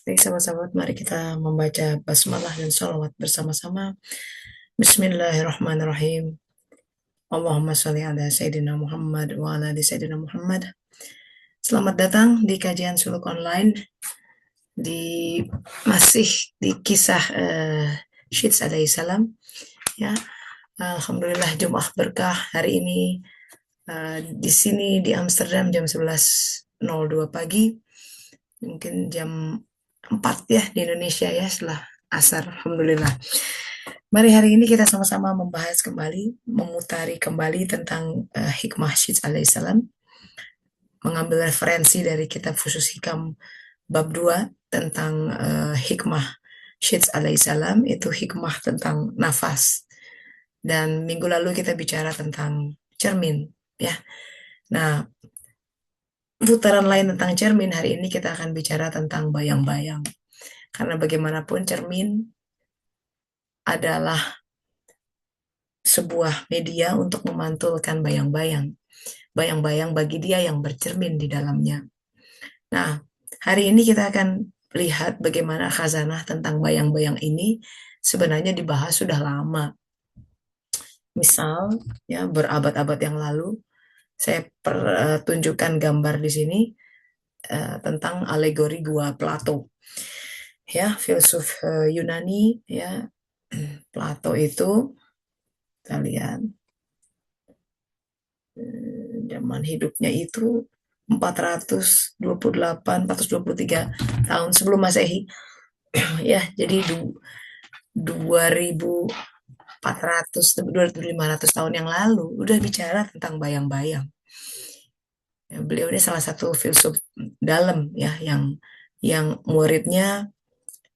Baik, sahabat-sahabat, mari kita membaca basmalah dan sholawat bersama-sama. Bismillahirrahmanirrahim. Allahumma sholli ala Sayyidina Muhammad wa ala ali Sayyidina Muhammad. Selamat datang di kajian suluk online di masih di kisah Syeds alaihi salam. Ya, Alhamdulillah Jumat berkah hari ini di sini di Amsterdam jam 11.02 pagi. Mungkin jam 4 ya di Indonesia ya setelah asar. Alhamdulillah. Mari hari ini kita sama-sama membahas kembali, memutari kembali tentang hikmah Syeds alaihissalam, mengambil referensi dari kitab Fusus Hikam bab 2 tentang hikmah Syeds alaihissalam, itu hikmah tentang nafas. Dan minggu lalu kita bicara tentang cermin, ya. Nah, putaran lain tentang cermin, hari ini kita akan bicara tentang bayang-bayang. Karena bagaimanapun cermin adalah sebuah media untuk memantulkan bayang-bayang. Bayang-bayang bagi dia yang bercermin di dalamnya. Nah, hari ini kita akan lihat bagaimana khazanah tentang bayang-bayang ini sebenarnya dibahas sudah lama. Misal, ya berabad-abad yang lalu, saya tunjukkan gambar di sini tentang alegori gua Plato. Ya, filsuf Yunani, ya, Plato itu, kita lihat, zaman hidupnya itu 428, 423 tahun sebelum Masehi. Ya, jadi 2400, 2500 tahun yang lalu udah bicara tentang bayang-bayang. Ya, beliau ini salah satu filsuf dalam ya yang muridnya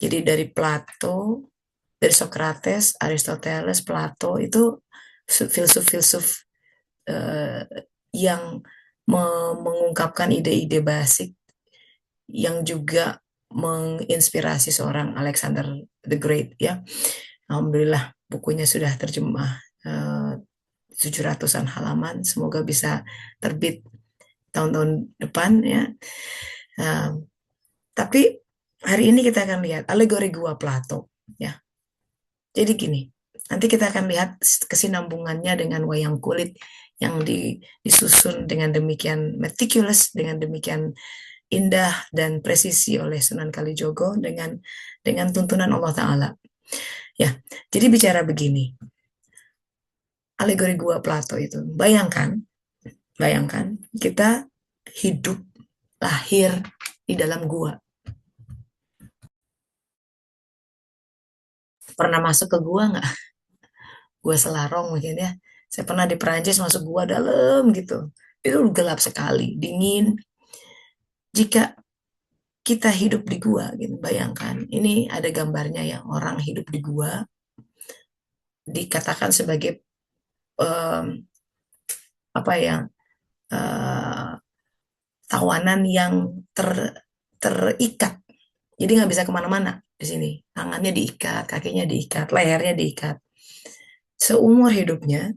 jadi dari Plato, dari Socrates, Aristoteles, Plato itu filsuf-filsuf yang mengungkapkan ide-ide basic yang juga menginspirasi seorang Alexander the Great ya. Alhamdulillah bukunya sudah terjemah 700-an halaman, semoga bisa terbit tahun-tahun depan ya. Tapi hari ini kita akan lihat alegori gua Plato ya. Jadi gini, nanti kita akan lihat kesinambungannya dengan wayang kulit yang disusun dengan demikian meticulous, dengan demikian indah dan presisi oleh Sunan Kalijogo dengan tuntunan Allah Ta'ala. Ya, jadi bicara begini, alegori gua Plato itu, bayangkan kita hidup, lahir di dalam gua. Pernah masuk ke gua nggak? Gua Selarong mungkin ya. Saya pernah di Perancis masuk gua dalam gitu. Itu gelap sekali, dingin. Jika kita hidup di gua gitu, bayangkan. Ini ada gambarnya ya, orang hidup di gua dikatakan sebagai um, apa ya, uh, tawanan yang terikat. Jadi nggak bisa kemana-mana di sini. Tangannya diikat, kakinya diikat, lehernya diikat. Seumur hidupnya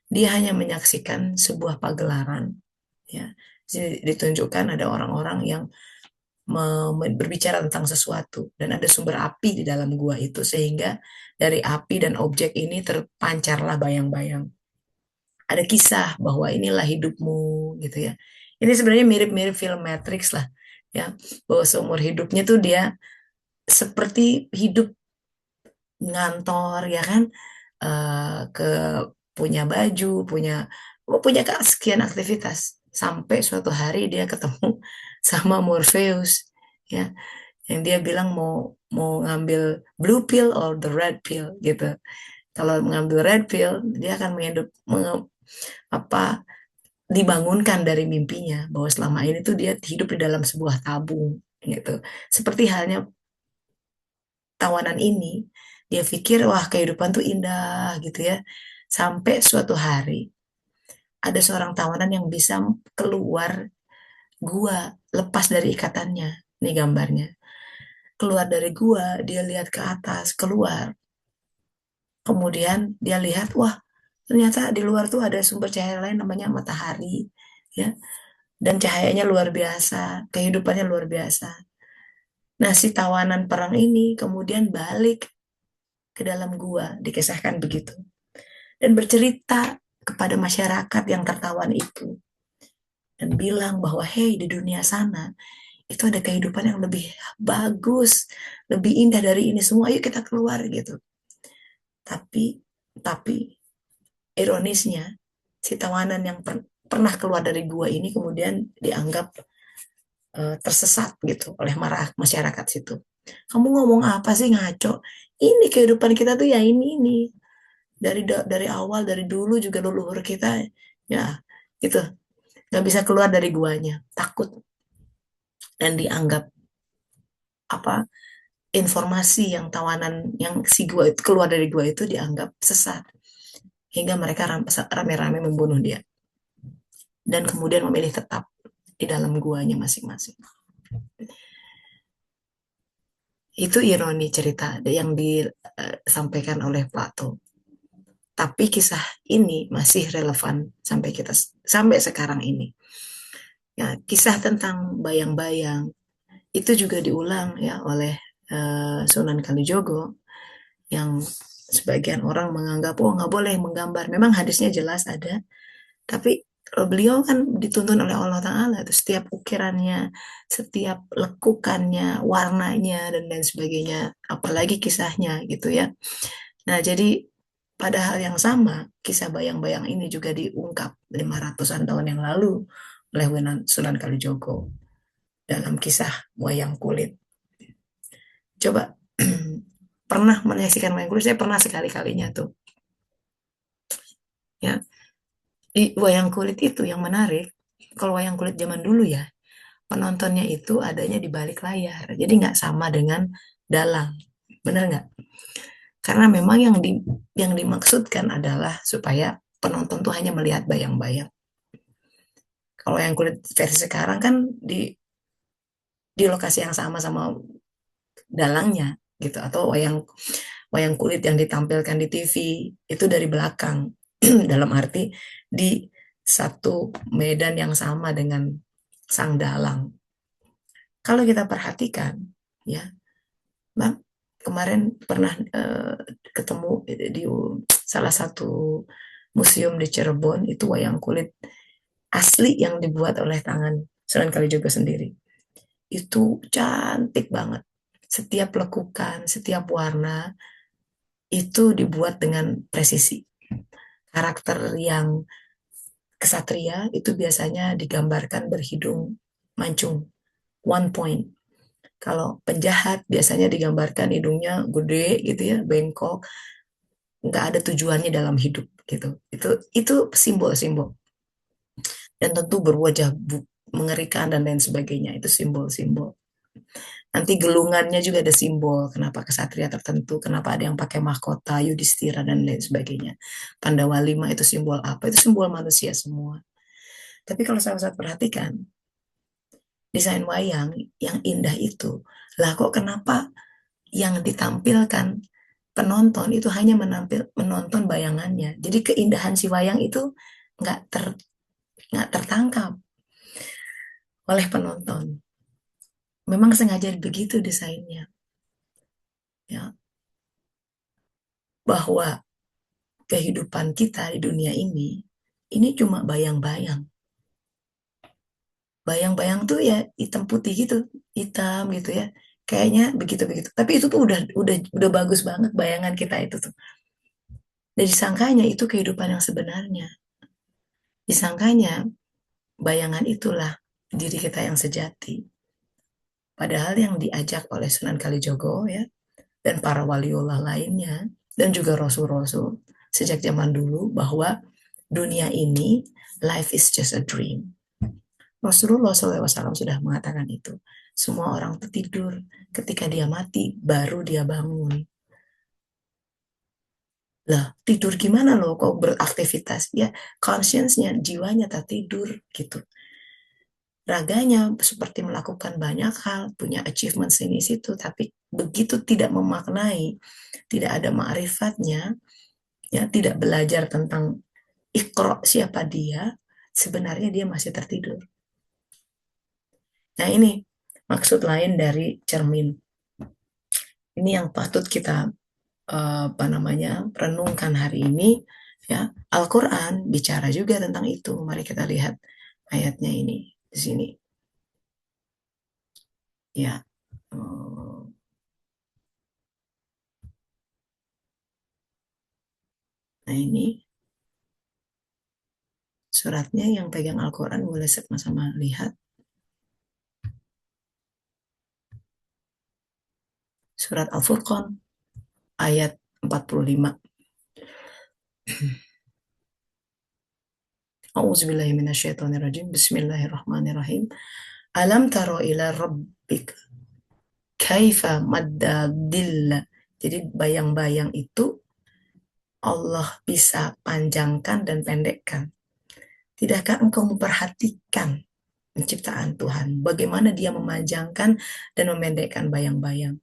dia hanya menyaksikan sebuah pagelaran. Ya, ditunjukkan ada orang-orang yang berbicara tentang sesuatu dan ada sumber api di dalam gua itu sehingga dari api dan objek ini terpancarlah bayang-bayang. Ada kisah bahwa inilah hidupmu gitu ya. Ini sebenarnya mirip-mirip film Matrix lah ya, bahwa seumur hidupnya tuh dia seperti hidup ngantor ya kan, ke punya baju, punya sekian aktivitas sampai suatu hari dia ketemu sama Morpheus ya, yang dia bilang mau mau ngambil blue pill or the red pill gitu. Kalau mengambil red pill, dia akan apa dibangunkan dari mimpinya bahwa selama ini tuh dia hidup di dalam sebuah tabung gitu. Seperti halnya tawanan ini, dia pikir wah kehidupan tuh indah gitu ya. Sampai suatu hari ada seorang tawanan yang bisa keluar gua, lepas dari ikatannya. Ini gambarnya. Keluar dari gua, dia lihat ke atas, keluar. Kemudian dia lihat, wah ternyata di luar tuh ada sumber cahaya lain namanya matahari. Ya, dan cahayanya luar biasa, kehidupannya luar biasa. Nah, si tawanan perang ini kemudian balik ke dalam gua, dikisahkan begitu, dan bercerita kepada masyarakat yang tertawan itu, dan bilang bahwa, hey, di dunia sana itu ada kehidupan yang lebih bagus, lebih indah dari ini semua, ayo kita keluar gitu. Tapi, tapi ironisnya, si tawanan yang pernah keluar dari gua ini kemudian dianggap tersesat gitu oleh masyarakat situ. Kamu ngomong apa sih, ngaco? Ini kehidupan kita tuh ya ini dari awal, dari dulu juga leluhur kita ya gitu, nggak bisa keluar dari guanya, takut, dan dianggap apa, informasi yang tawanan yang si gua itu keluar dari gua itu dianggap sesat, hingga mereka rame-rame membunuh dia dan kemudian memilih tetap di dalam guanya masing-masing. Itu ironi cerita yang disampaikan oleh Plato. Tapi kisah ini masih relevan sampai sekarang ini. Ya, kisah tentang bayang-bayang itu juga diulang ya oleh Sunan Kalijogo, yang sebagian orang menganggap oh nggak boleh menggambar. Memang hadisnya jelas ada, tapi beliau kan dituntun oleh Allah Ta'ala itu setiap ukirannya, setiap lekukannya, warnanya dan lain sebagainya, apalagi kisahnya gitu ya. Nah, jadi pada hal yang sama, kisah bayang-bayang ini juga diungkap 500-an tahun yang lalu oleh Sunan Kalijogo dalam kisah wayang kulit. Coba pernah menyaksikan wayang kulit? Saya pernah sekali-kalinya tuh. Ya, di wayang kulit itu yang menarik, kalau wayang kulit zaman dulu ya, penontonnya itu adanya di balik layar. Jadi nggak sama dengan dalang. Bener nggak? Karena memang yang dimaksudkan adalah supaya penonton tuh hanya melihat bayang-bayang. Kalau yang kulit versi sekarang kan di lokasi yang sama sama dalangnya gitu, atau wayang wayang kulit yang ditampilkan di TV itu dari belakang dalam arti di satu medan yang sama dengan sang dalang. Kalau kita perhatikan ya, Bang, kemarin pernah ketemu di salah satu museum di Cirebon, itu wayang kulit asli yang dibuat oleh tangan Sunan Kalijogo sendiri. Itu cantik banget. Setiap lekukan, setiap warna itu dibuat dengan presisi. Karakter yang kesatria itu biasanya digambarkan berhidung mancung, one point. Kalau penjahat biasanya digambarkan hidungnya gede gitu ya, bengkok, nggak ada tujuannya dalam hidup gitu. Itu simbol-simbol, dan tentu berwajah mengerikan dan lain sebagainya. Itu simbol-simbol. Nanti gelungannya juga ada simbol. Kenapa kesatria tertentu? Kenapa ada yang pakai mahkota, Yudhistira dan lain sebagainya? Pandawa Lima itu simbol apa? Itu simbol manusia semua. Tapi kalau sahabat perhatikan, desain wayang yang indah itu, lah kok kenapa yang ditampilkan penonton itu hanya menonton bayangannya. Jadi keindahan si wayang itu nggak ter, nggak tertangkap oleh penonton. Memang sengaja begitu desainnya, ya, bahwa kehidupan kita di dunia ini cuma bayang-bayang. Bayang-bayang tuh ya hitam putih gitu, hitam gitu ya. Kayaknya begitu-begitu. Tapi itu tuh udah bagus banget bayangan kita itu tuh. Dan disangkanya itu kehidupan yang sebenarnya. Disangkanya bayangan itulah diri kita yang sejati. Padahal yang diajak oleh Sunan Kalijogo ya, dan para waliullah lainnya, dan juga rasul-rasul sejak zaman dulu, bahwa dunia ini, life is just a dream. Rasulullah SAW sudah mengatakan itu. Semua orang tertidur, ketika dia mati, baru dia bangun. Lah, tidur gimana loh kok beraktivitas? Ya, conscience-nya, jiwanya tak tidur gitu. Raganya seperti melakukan banyak hal, punya achievement sini situ, tapi begitu tidak memaknai, tidak ada ma'rifatnya, ya, tidak belajar tentang Iqra siapa dia, sebenarnya dia masih tertidur. Nah ini maksud lain dari cermin. Ini yang patut kita apa namanya renungkan hari ini, ya. Al-Quran bicara juga tentang itu. Mari kita lihat ayatnya ini di sini, ya. Hmm, Nah, ini suratnya, yang pegang Al-Quran boleh sama-sama lihat. Surat Al-Furqan ayat 45. A'udzubillahi minasyaitonirrajim. Bismillahirrahmanirrahim. Alam taro ila rabbik kaifa maddadilla. Jadi bayang-bayang itu Allah bisa panjangkan dan pendekkan. Tidakkah engkau memperhatikan penciptaan Tuhan? Bagaimana dia memanjangkan dan memendekkan bayang-bayang?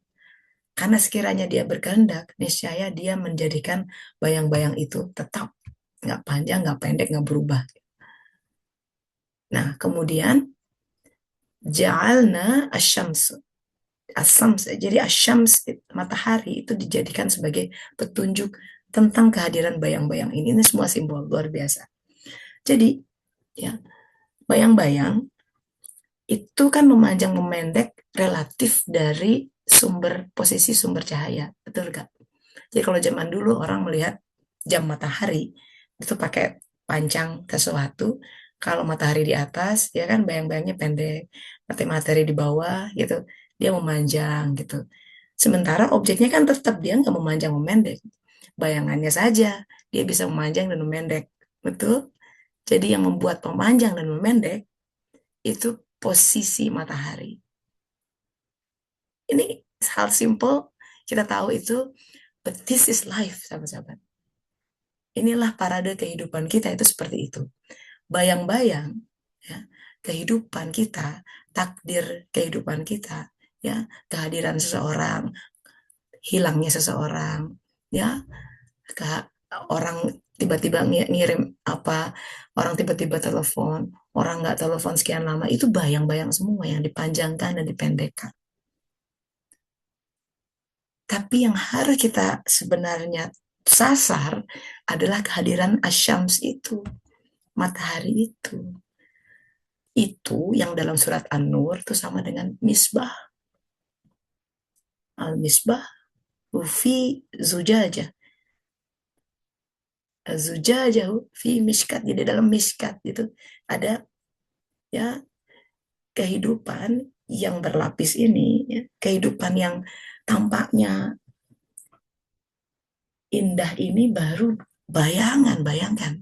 Karena sekiranya dia berkehendak, niscaya dia menjadikan bayang-bayang itu tetap nggak panjang, nggak pendek, nggak berubah. Nah, kemudian ja'alna asyams. Asyams, jadi asyams, matahari itu dijadikan sebagai petunjuk tentang kehadiran bayang-bayang ini. Ini semua simbol luar biasa. Jadi, ya, bayang-bayang itu kan memanjang memendek relatif dari posisi sumber cahaya, betul gak? Jadi kalau zaman dulu orang melihat jam matahari itu pakai pancang sesuatu, kalau matahari di atas ya kan bayang-bayangnya pendek, materi di bawah gitu dia memanjang gitu. Sementara objeknya kan tetap dia nggak memanjang memendek, bayangannya saja dia bisa memanjang dan memendek, betul. Jadi yang membuat memanjang dan memendek itu posisi matahari. Ini hal simple, kita tahu itu, but this is life, sahabat-sahabat. Inilah parade kehidupan kita, itu seperti itu. Bayang-bayang, ya, kehidupan kita, takdir kehidupan kita, ya, kehadiran seseorang, hilangnya seseorang, ya, ke orang tiba-tiba ngirim apa, orang tiba-tiba telepon, orang nggak telepon sekian lama, itu bayang-bayang semua yang dipanjangkan dan dipendekkan. Tapi yang harus kita sebenarnya sasar adalah kehadiran asyams itu, matahari itu. Itu yang dalam surat An-Nur itu sama dengan misbah. Al-misbah fi zujajah. Zujajah fi miskat. Jadi dalam miskat itu ada, ya, kehidupan yang berlapis ini, ya, kehidupan yang tampaknya indah ini baru bayangan, bayangkan.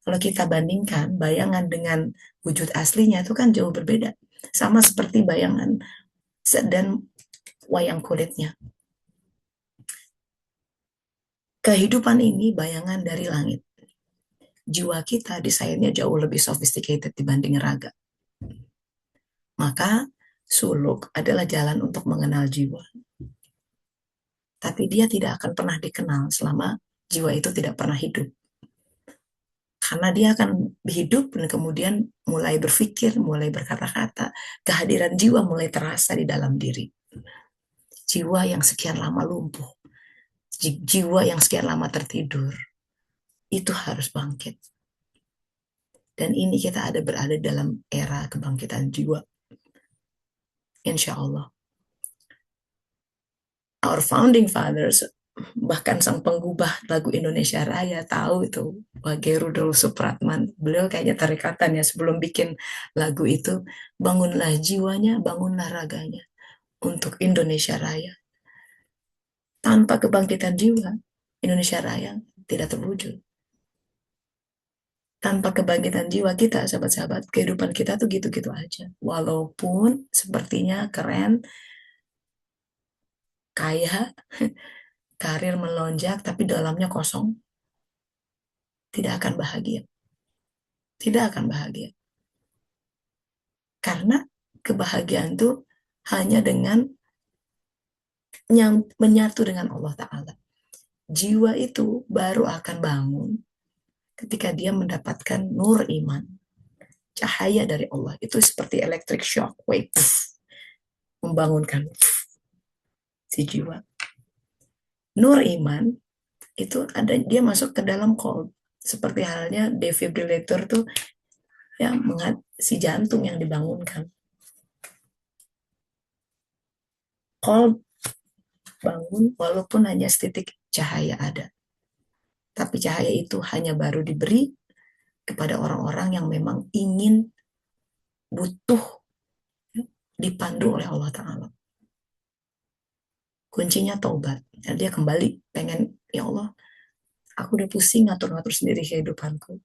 Kalau kita bandingkan bayangan dengan wujud aslinya itu kan jauh berbeda. Sama seperti bayangan dan wayang kulitnya. Kehidupan ini bayangan dari langit. Jiwa kita desainnya jauh lebih sophisticated dibanding raga. Maka suluk adalah jalan untuk mengenal jiwa. Tapi dia tidak akan pernah dikenal selama jiwa itu tidak pernah hidup. Karena dia akan hidup dan kemudian mulai berpikir, mulai berkata-kata, kehadiran jiwa mulai terasa di dalam diri. Jiwa yang sekian lama lumpuh, jiwa yang sekian lama tertidur, itu harus bangkit. Dan ini kita berada dalam era kebangkitan jiwa. Insya Allah. Our founding fathers, bahkan sang penggubah lagu Indonesia Raya, tahu itu, Wage Rudolf Supratman. Beliau kayaknya tarikatan ya, sebelum bikin lagu itu, bangunlah jiwanya, bangunlah raganya untuk Indonesia Raya. Tanpa kebangkitan jiwa, Indonesia Raya tidak terwujud. Tanpa kebangkitan jiwa kita, sahabat-sahabat, kehidupan kita tuh gitu-gitu aja. Walaupun sepertinya keren, kaya, karir melonjak, tapi dalamnya kosong, tidak akan bahagia. Tidak akan bahagia. Karena kebahagiaan itu hanya dengan yang menyatu dengan Allah Ta'ala. Jiwa itu baru akan bangun ketika dia mendapatkan nur iman, cahaya dari Allah. Itu seperti electric shock wave. membangunkan si jiwa. Nur iman itu ada, dia masuk ke dalam qalb, seperti halnya defibrillator tuh yang si jantung yang dibangunkan. Qalb bangun walaupun hanya setitik cahaya ada. Tapi cahaya itu hanya baru diberi kepada orang-orang yang memang ingin, butuh dipandu oleh Allah Ta'ala. Kuncinya taubat. Dan dia kembali pengen, ya Allah, aku udah pusing ngatur-ngatur sendiri kehidupanku.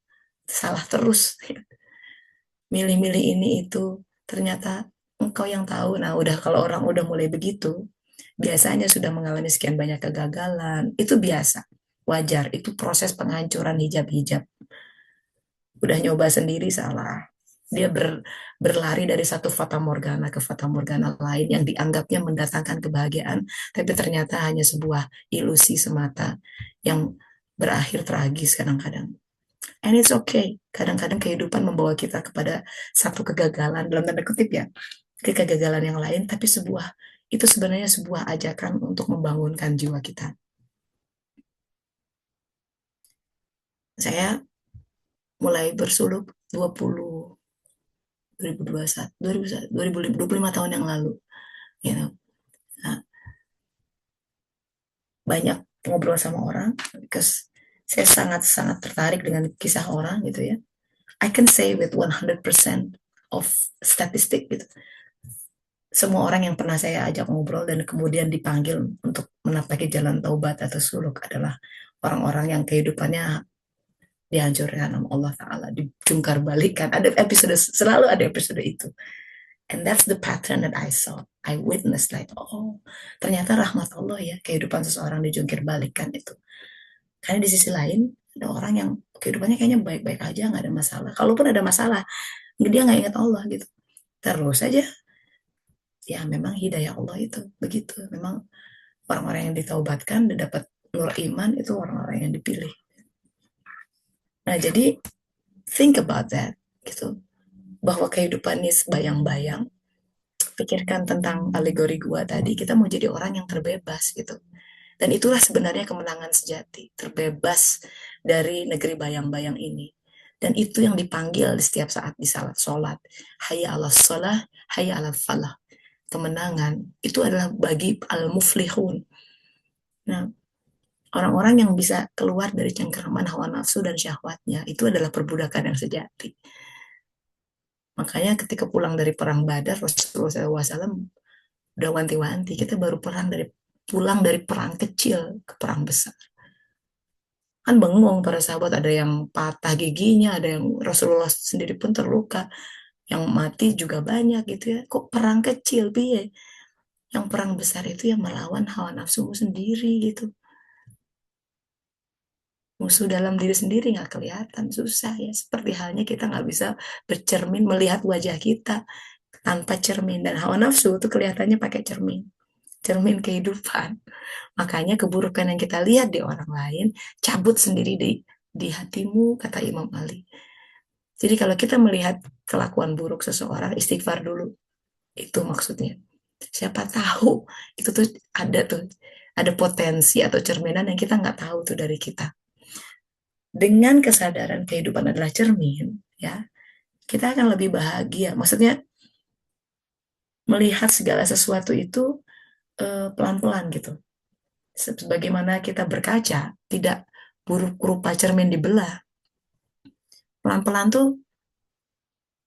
Salah terus. Milih-milih ini itu. Ternyata engkau yang tahu. Nah, udah kalau orang udah mulai begitu, biasanya sudah mengalami sekian banyak kegagalan. Itu biasa. Wajar. Itu proses penghancuran hijab-hijab. Udah nyoba sendiri salah. Dia berlari dari satu fata morgana ke fata morgana lain yang dianggapnya mendatangkan kebahagiaan, tapi ternyata hanya sebuah ilusi semata yang berakhir tragis kadang-kadang. And it's okay. Kadang-kadang kehidupan membawa kita kepada satu kegagalan, dalam tanda kutip ya, ke kegagalan yang lain, tapi itu sebenarnya sebuah ajakan untuk membangunkan jiwa kita. Saya mulai bersuluk 25 tahun yang lalu, you know. Nah, banyak ngobrol sama orang, because saya sangat-sangat tertarik dengan kisah orang gitu ya. I can say with 100% of statistik gitu. Semua orang yang pernah saya ajak ngobrol dan kemudian dipanggil untuk menapaki jalan taubat atau suluk adalah orang-orang yang kehidupannya dihancurkan sama Allah Ta'ala, dijungkar balikan. Ada episode, selalu ada episode itu. And that's the pattern that I saw. I witnessed like, oh, ternyata rahmat Allah ya, kehidupan seseorang dijungkir balikan itu. Karena di sisi lain, ada orang yang kehidupannya kayaknya baik-baik aja, nggak ada masalah. Kalaupun ada masalah, dia nggak ingat Allah gitu. Terus aja, ya memang hidayah Allah itu begitu. Memang orang-orang yang ditaubatkan dan dapat nur iman itu orang-orang yang dipilih. Nah, jadi think about that gitu. Bahwa kehidupan ini bayang-bayang. Pikirkan tentang alegori gua tadi, kita mau jadi orang yang terbebas gitu. Dan itulah sebenarnya kemenangan sejati, terbebas dari negeri bayang-bayang ini. Dan itu yang dipanggil di setiap saat di salat sholat. Hayya ala sholah, hayya ala falah. Kemenangan itu adalah bagi al-muflihun. Nah, orang-orang yang bisa keluar dari cengkeraman hawa nafsu dan syahwatnya, itu adalah perbudakan yang sejati. Makanya ketika pulang dari perang Badar, Rasulullah SAW udah wanti-wanti, kita baru pulang dari perang kecil ke perang besar. Kan bengong para sahabat, ada yang patah giginya, ada yang Rasulullah sendiri pun terluka, yang mati juga banyak gitu ya. Kok perang kecil, biye? Yang perang besar itu yang melawan hawa nafsumu sendiri gitu. Musuh dalam diri sendiri nggak kelihatan, susah ya. Seperti halnya kita nggak bisa bercermin melihat wajah kita tanpa cermin. Dan hawa nafsu itu kelihatannya pakai cermin. Cermin kehidupan. Makanya keburukan yang kita lihat di orang lain, cabut sendiri di hatimu, kata Imam Ali. Jadi kalau kita melihat kelakuan buruk seseorang, istighfar dulu. Itu maksudnya. Siapa tahu itu ada potensi atau cerminan yang kita nggak tahu tuh dari kita. Dengan kesadaran kehidupan adalah cermin, ya, kita akan lebih bahagia. Maksudnya melihat segala sesuatu itu pelan-pelan gitu. Sebagaimana kita berkaca, tidak buruk rupa cermin dibelah. Pelan-pelan tuh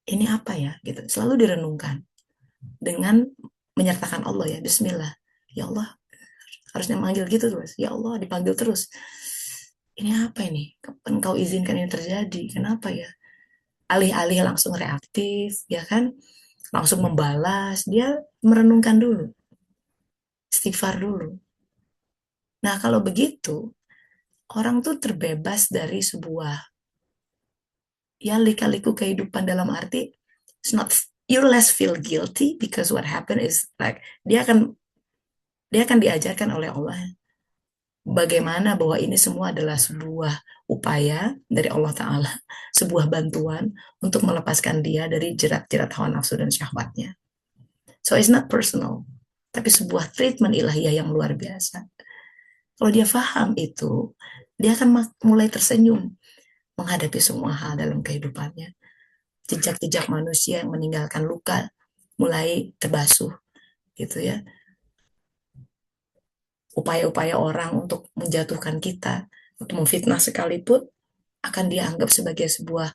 ini apa ya gitu. Selalu direnungkan dengan menyertakan Allah ya. Bismillah. Ya Allah, harusnya manggil gitu terus. Ya Allah, dipanggil terus. Ini apa ini? Kapan kau izinkan ini terjadi? Kenapa ya? Alih-alih langsung reaktif, ya kan? Langsung membalas, dia merenungkan dulu, istighfar dulu. Nah, kalau begitu, orang tuh terbebas dari sebuah ya lika-liku kehidupan, dalam arti it's not, you less feel guilty because what happened is like dia akan diajarkan oleh Allah bagaimana bahwa ini semua adalah sebuah upaya dari Allah Ta'ala, sebuah bantuan untuk melepaskan dia dari jerat-jerat hawa nafsu dan syahwatnya. So it's not personal, tapi sebuah treatment ilahiyah yang luar biasa. Kalau dia paham itu, dia akan mulai tersenyum menghadapi semua hal dalam kehidupannya. Jejak-jejak manusia yang meninggalkan luka mulai terbasuh gitu ya. Upaya-upaya orang untuk menjatuhkan kita, untuk memfitnah sekalipun akan dianggap sebagai sebuah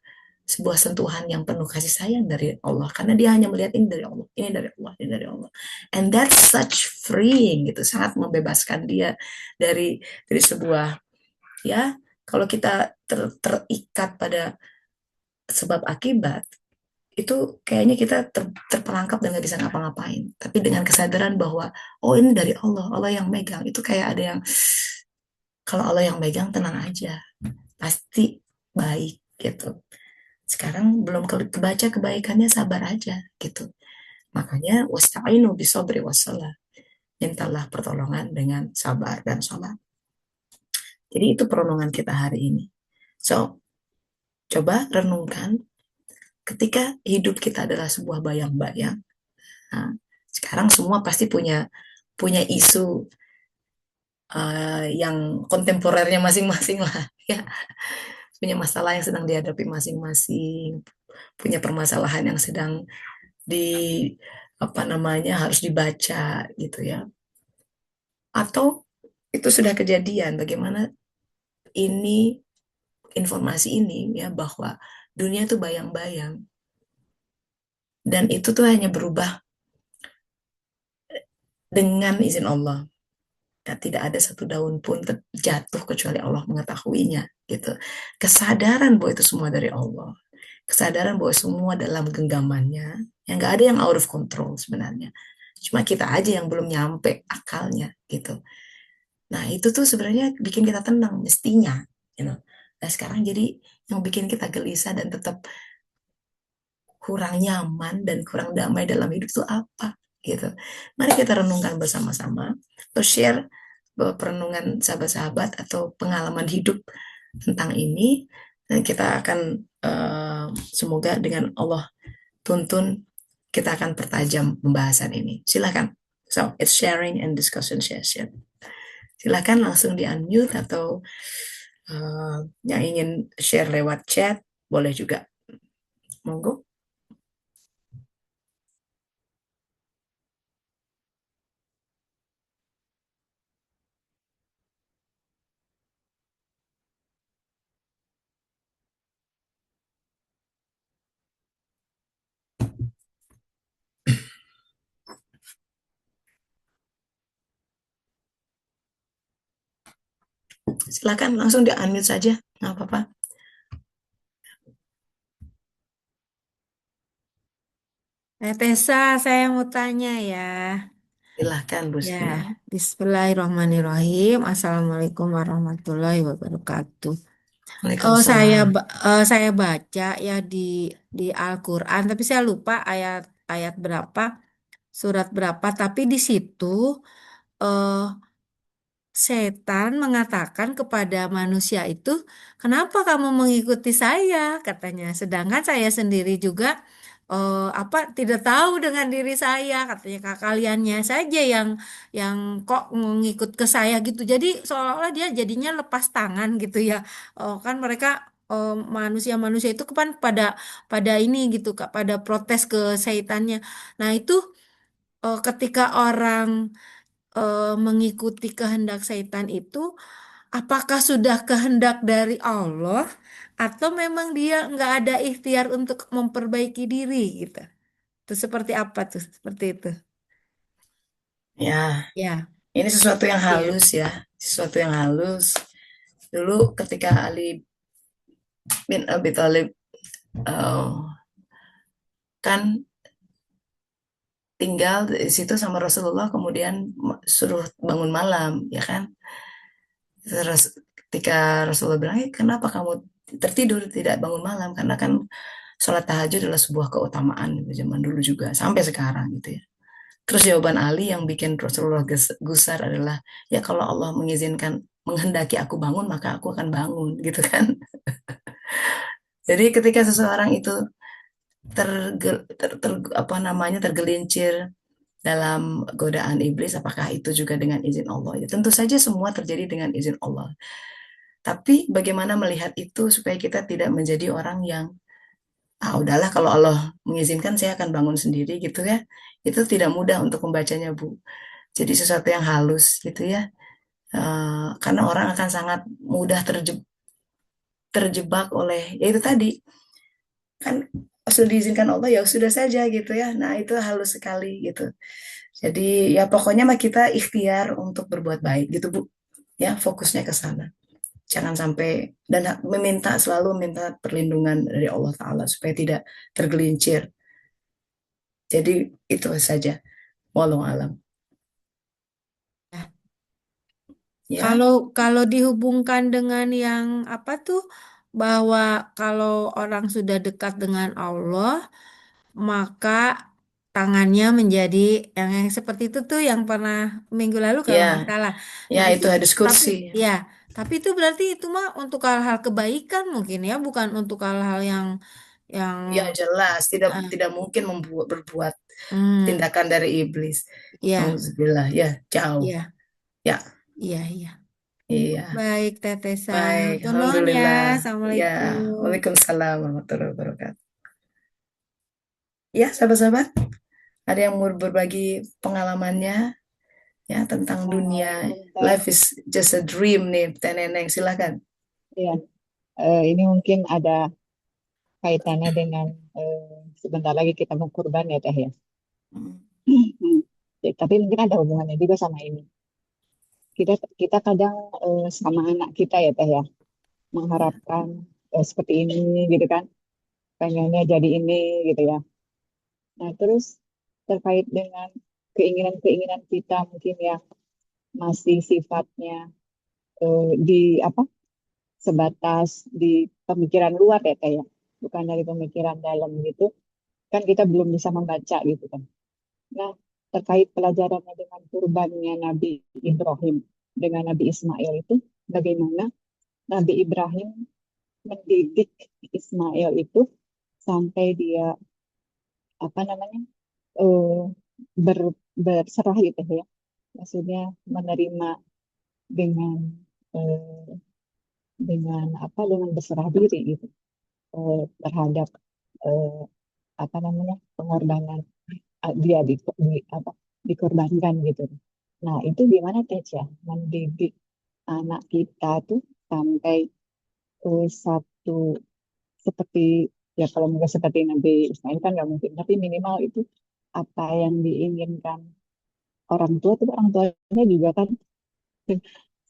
sebuah sentuhan yang penuh kasih sayang dari Allah karena dia hanya melihat ini dari Allah, ini dari Allah, ini dari Allah. And that's such freeing gitu, sangat membebaskan dia dari sebuah ya kalau kita terikat pada sebab akibat itu kayaknya kita terperangkap dan nggak bisa ngapa-ngapain. Tapi dengan kesadaran bahwa oh ini dari Allah, Allah yang megang itu kayak ada yang kalau Allah yang megang tenang aja, pasti baik gitu. Sekarang belum kebaca kebaikannya sabar aja gitu. Makanya wasta'inu bisobri wassalah. Mintalah pertolongan dengan sabar dan sholat. Jadi itu perenungan kita hari ini. So, coba renungkan ketika hidup kita adalah sebuah bayang-bayang. Nah, sekarang semua pasti punya punya isu yang kontemporernya masing-masing lah ya, punya masalah yang sedang dihadapi masing-masing, punya permasalahan yang sedang di apa namanya harus dibaca gitu ya. Atau itu sudah kejadian bagaimana ini informasi ini ya bahwa dunia itu bayang-bayang dan itu tuh hanya berubah dengan izin Allah. Ya, tidak ada satu daun pun jatuh kecuali Allah mengetahuinya gitu. Kesadaran bahwa itu semua dari Allah. Kesadaran bahwa semua dalam genggamannya. Yang nggak ada yang out of control sebenarnya. Cuma kita aja yang belum nyampe akalnya gitu. Nah itu tuh sebenarnya bikin kita tenang mestinya. You know. Nah sekarang jadi yang bikin kita gelisah dan tetap kurang nyaman dan kurang damai dalam hidup itu apa gitu. Mari kita renungkan bersama-sama atau share perenungan sahabat-sahabat atau pengalaman hidup tentang ini dan kita akan semoga dengan Allah tuntun kita akan pertajam pembahasan ini. Silakan. So, it's sharing and discussion session. Silakan langsung di-unmute atau yang ingin share lewat chat boleh juga. Monggo. Silakan langsung di-unmute saja. Nggak apa-apa. Tessa, saya mau tanya ya. Silahkan Bu Ya, Sri. Bismillahirrahmanirrahim. Assalamualaikum warahmatullahi wabarakatuh. Waalaikumsalam. Saya baca ya di Al-Quran, tapi saya lupa ayat berapa, surat berapa. Tapi di situ eh, setan mengatakan kepada manusia itu, "Kenapa kamu mengikuti saya?" katanya. Sedangkan saya sendiri juga tidak tahu dengan diri saya, katanya kaliannya saja yang kok ngikut ke saya gitu. Jadi seolah-olah dia jadinya lepas tangan gitu ya. Kan mereka manusia-manusia itu kan pada ini gitu Kak, pada protes ke setannya. Nah, itu ketika orang mengikuti kehendak setan itu, apakah sudah kehendak dari Allah atau memang dia nggak ada ikhtiar untuk memperbaiki diri gitu? Itu seperti apa tuh? Seperti itu. Ya, Ya, ini sesuatu yang ya. halus ya. Sesuatu yang halus. Dulu ketika Ali bin Abi Thalib eh, kan tinggal di situ sama Rasulullah kemudian suruh bangun malam ya kan. Terus ketika Rasulullah bilang, kenapa kamu tertidur tidak bangun malam? Karena kan sholat tahajud adalah sebuah keutamaan di zaman dulu juga sampai sekarang gitu ya. Terus jawaban Ali yang bikin Rasulullah gusar adalah, ya kalau Allah mengizinkan menghendaki aku bangun maka aku akan bangun gitu kan. Jadi ketika seseorang itu apa namanya tergelincir dalam godaan iblis, apakah itu juga dengan izin Allah? Ya, tentu saja semua terjadi dengan izin Allah. Tapi bagaimana melihat itu supaya kita tidak menjadi orang yang udahlah kalau Allah mengizinkan saya akan bangun sendiri gitu ya. Itu tidak mudah untuk membacanya, Bu. Jadi sesuatu yang halus gitu ya. Karena orang akan sangat mudah terjebak oleh ya itu tadi kan sudah diizinkan Allah ya sudah saja gitu ya. Nah, itu halus sekali gitu. Jadi ya pokoknya mah kita ikhtiar untuk berbuat baik gitu, Bu. Ya, fokusnya ke sana. Jangan sampai dan selalu minta perlindungan dari Allah Ta'ala supaya tidak tergelincir. Jadi itu saja. Walau alam. Ya. Ya, Kalau kalau dihubungkan dengan yang apa tuh, bahwa kalau orang sudah dekat dengan Allah, maka tangannya menjadi yang seperti itu tuh, yang pernah minggu lalu kalau nggak ya, salah. ya Nah itu, itu hadis tapi kursi. ya, tapi itu berarti itu mah untuk hal-hal kebaikan mungkin ya, bukan untuk hal-hal yang Ya jelas tidak eh, tidak mungkin berbuat hmm, tindakan dari iblis. ya, Auzubillah, ya jauh. ya, Ya, iya, iya. iya. Baik, Tetesa. Baik, Hatur nuhun ya. alhamdulillah. Ya, Assalamualaikum. Waalaikumsalam warahmatullahi wabarakatuh. Ya, sahabat-sahabat, ada yang mau berbagi pengalamannya ya tentang dunia. Sebentar, Life is just a dream nih, Teh Neneng. Silakan. ya. Ini mungkin ada kaitannya dengan sebentar lagi kita mau kurban ya Teh ya. Hmm. Tapi mungkin ada hubungannya juga sama ini. Kita kita kadang sama anak kita ya Teh ya, Ya, mengharapkan seperti ini gitu kan, pengennya jadi ini gitu ya. Nah terus terkait dengan keinginan-keinginan kita mungkin yang masih sifatnya di apa sebatas di pemikiran luar ya Teh ya, bukan dari pemikiran dalam gitu kan kita belum bisa membaca gitu kan. Nah, terkait pelajarannya dengan kurbannya Nabi Ibrahim dengan Nabi Ismail itu bagaimana Nabi Ibrahim mendidik Ismail itu sampai dia apa namanya eh, ber, berserah gitu ya, maksudnya menerima dengan eh, dengan berserah diri gitu terhadap eh, apa namanya pengorbanan dia apa dikorbankan gitu. Nah, itu gimana Teh ya mendidik anak kita tuh sampai satu seperti ya kalau nggak seperti Nabi Ismail kan nggak mungkin, tapi minimal itu apa yang diinginkan orang tua tuh orang tuanya juga kan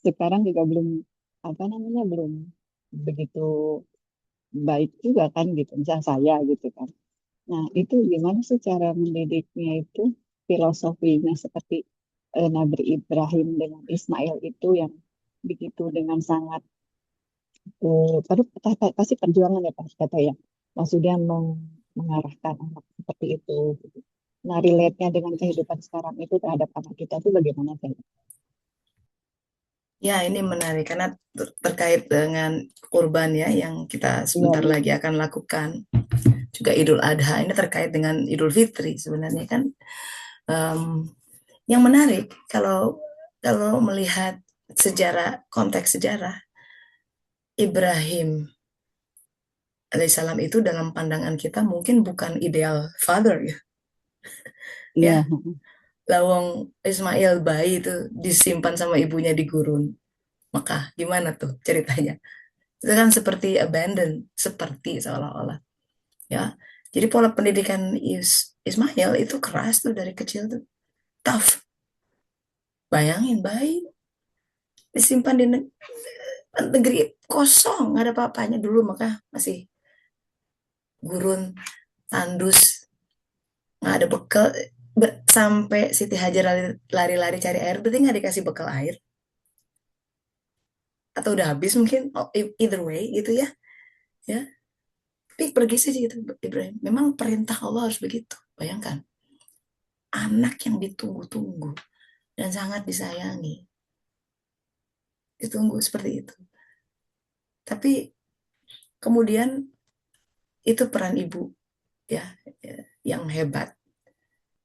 sekarang juga belum apa namanya belum begitu baik juga kan gitu, misalnya saya gitu kan. Nah, itu gimana sih cara mendidiknya itu filosofinya seperti Nabi Ibrahim dengan Ismail itu yang begitu dengan sangat pasti perjuangan ya Pak kata ya. Maksudnya mengarahkan anak seperti itu. Gitu. Nah, relate-nya dengan kehidupan sekarang itu terhadap anak kita itu bagaimana Teh? ya ini menarik karena terkait dengan kurban ya yang kita Iya, sebentar iya. lagi akan lakukan. Juga Idul Adha ini terkait dengan Idul Fitri sebenarnya kan. Em, yang menarik kalau kalau melihat konteks sejarah Ibrahim alaihissalam itu dalam pandangan kita mungkin bukan ideal father ya. Iya, Ya, lawang Ismail bayi itu disimpan sama ibunya di gurun. Maka gimana tuh ceritanya? Itu kan seperti abandon, seperti seolah-olah ya. Jadi pola pendidikan Ismail itu keras tuh dari kecil tuh, tough. Bayangin bayi disimpan di negeri kosong, nggak ada apa-apanya dulu, maka masih gurun, tandus, nggak ada bekal. Sampai Siti Hajar lari-lari cari air, berarti nggak dikasih bekal air atau udah habis mungkin. Oh, either way gitu ya, ya. Tapi pergi sih gitu Ibrahim. Memang perintah Allah harus begitu. Bayangkan anak yang ditunggu-tunggu dan sangat disayangi, ditunggu seperti itu. Tapi kemudian itu peran ibu ya, yang hebat.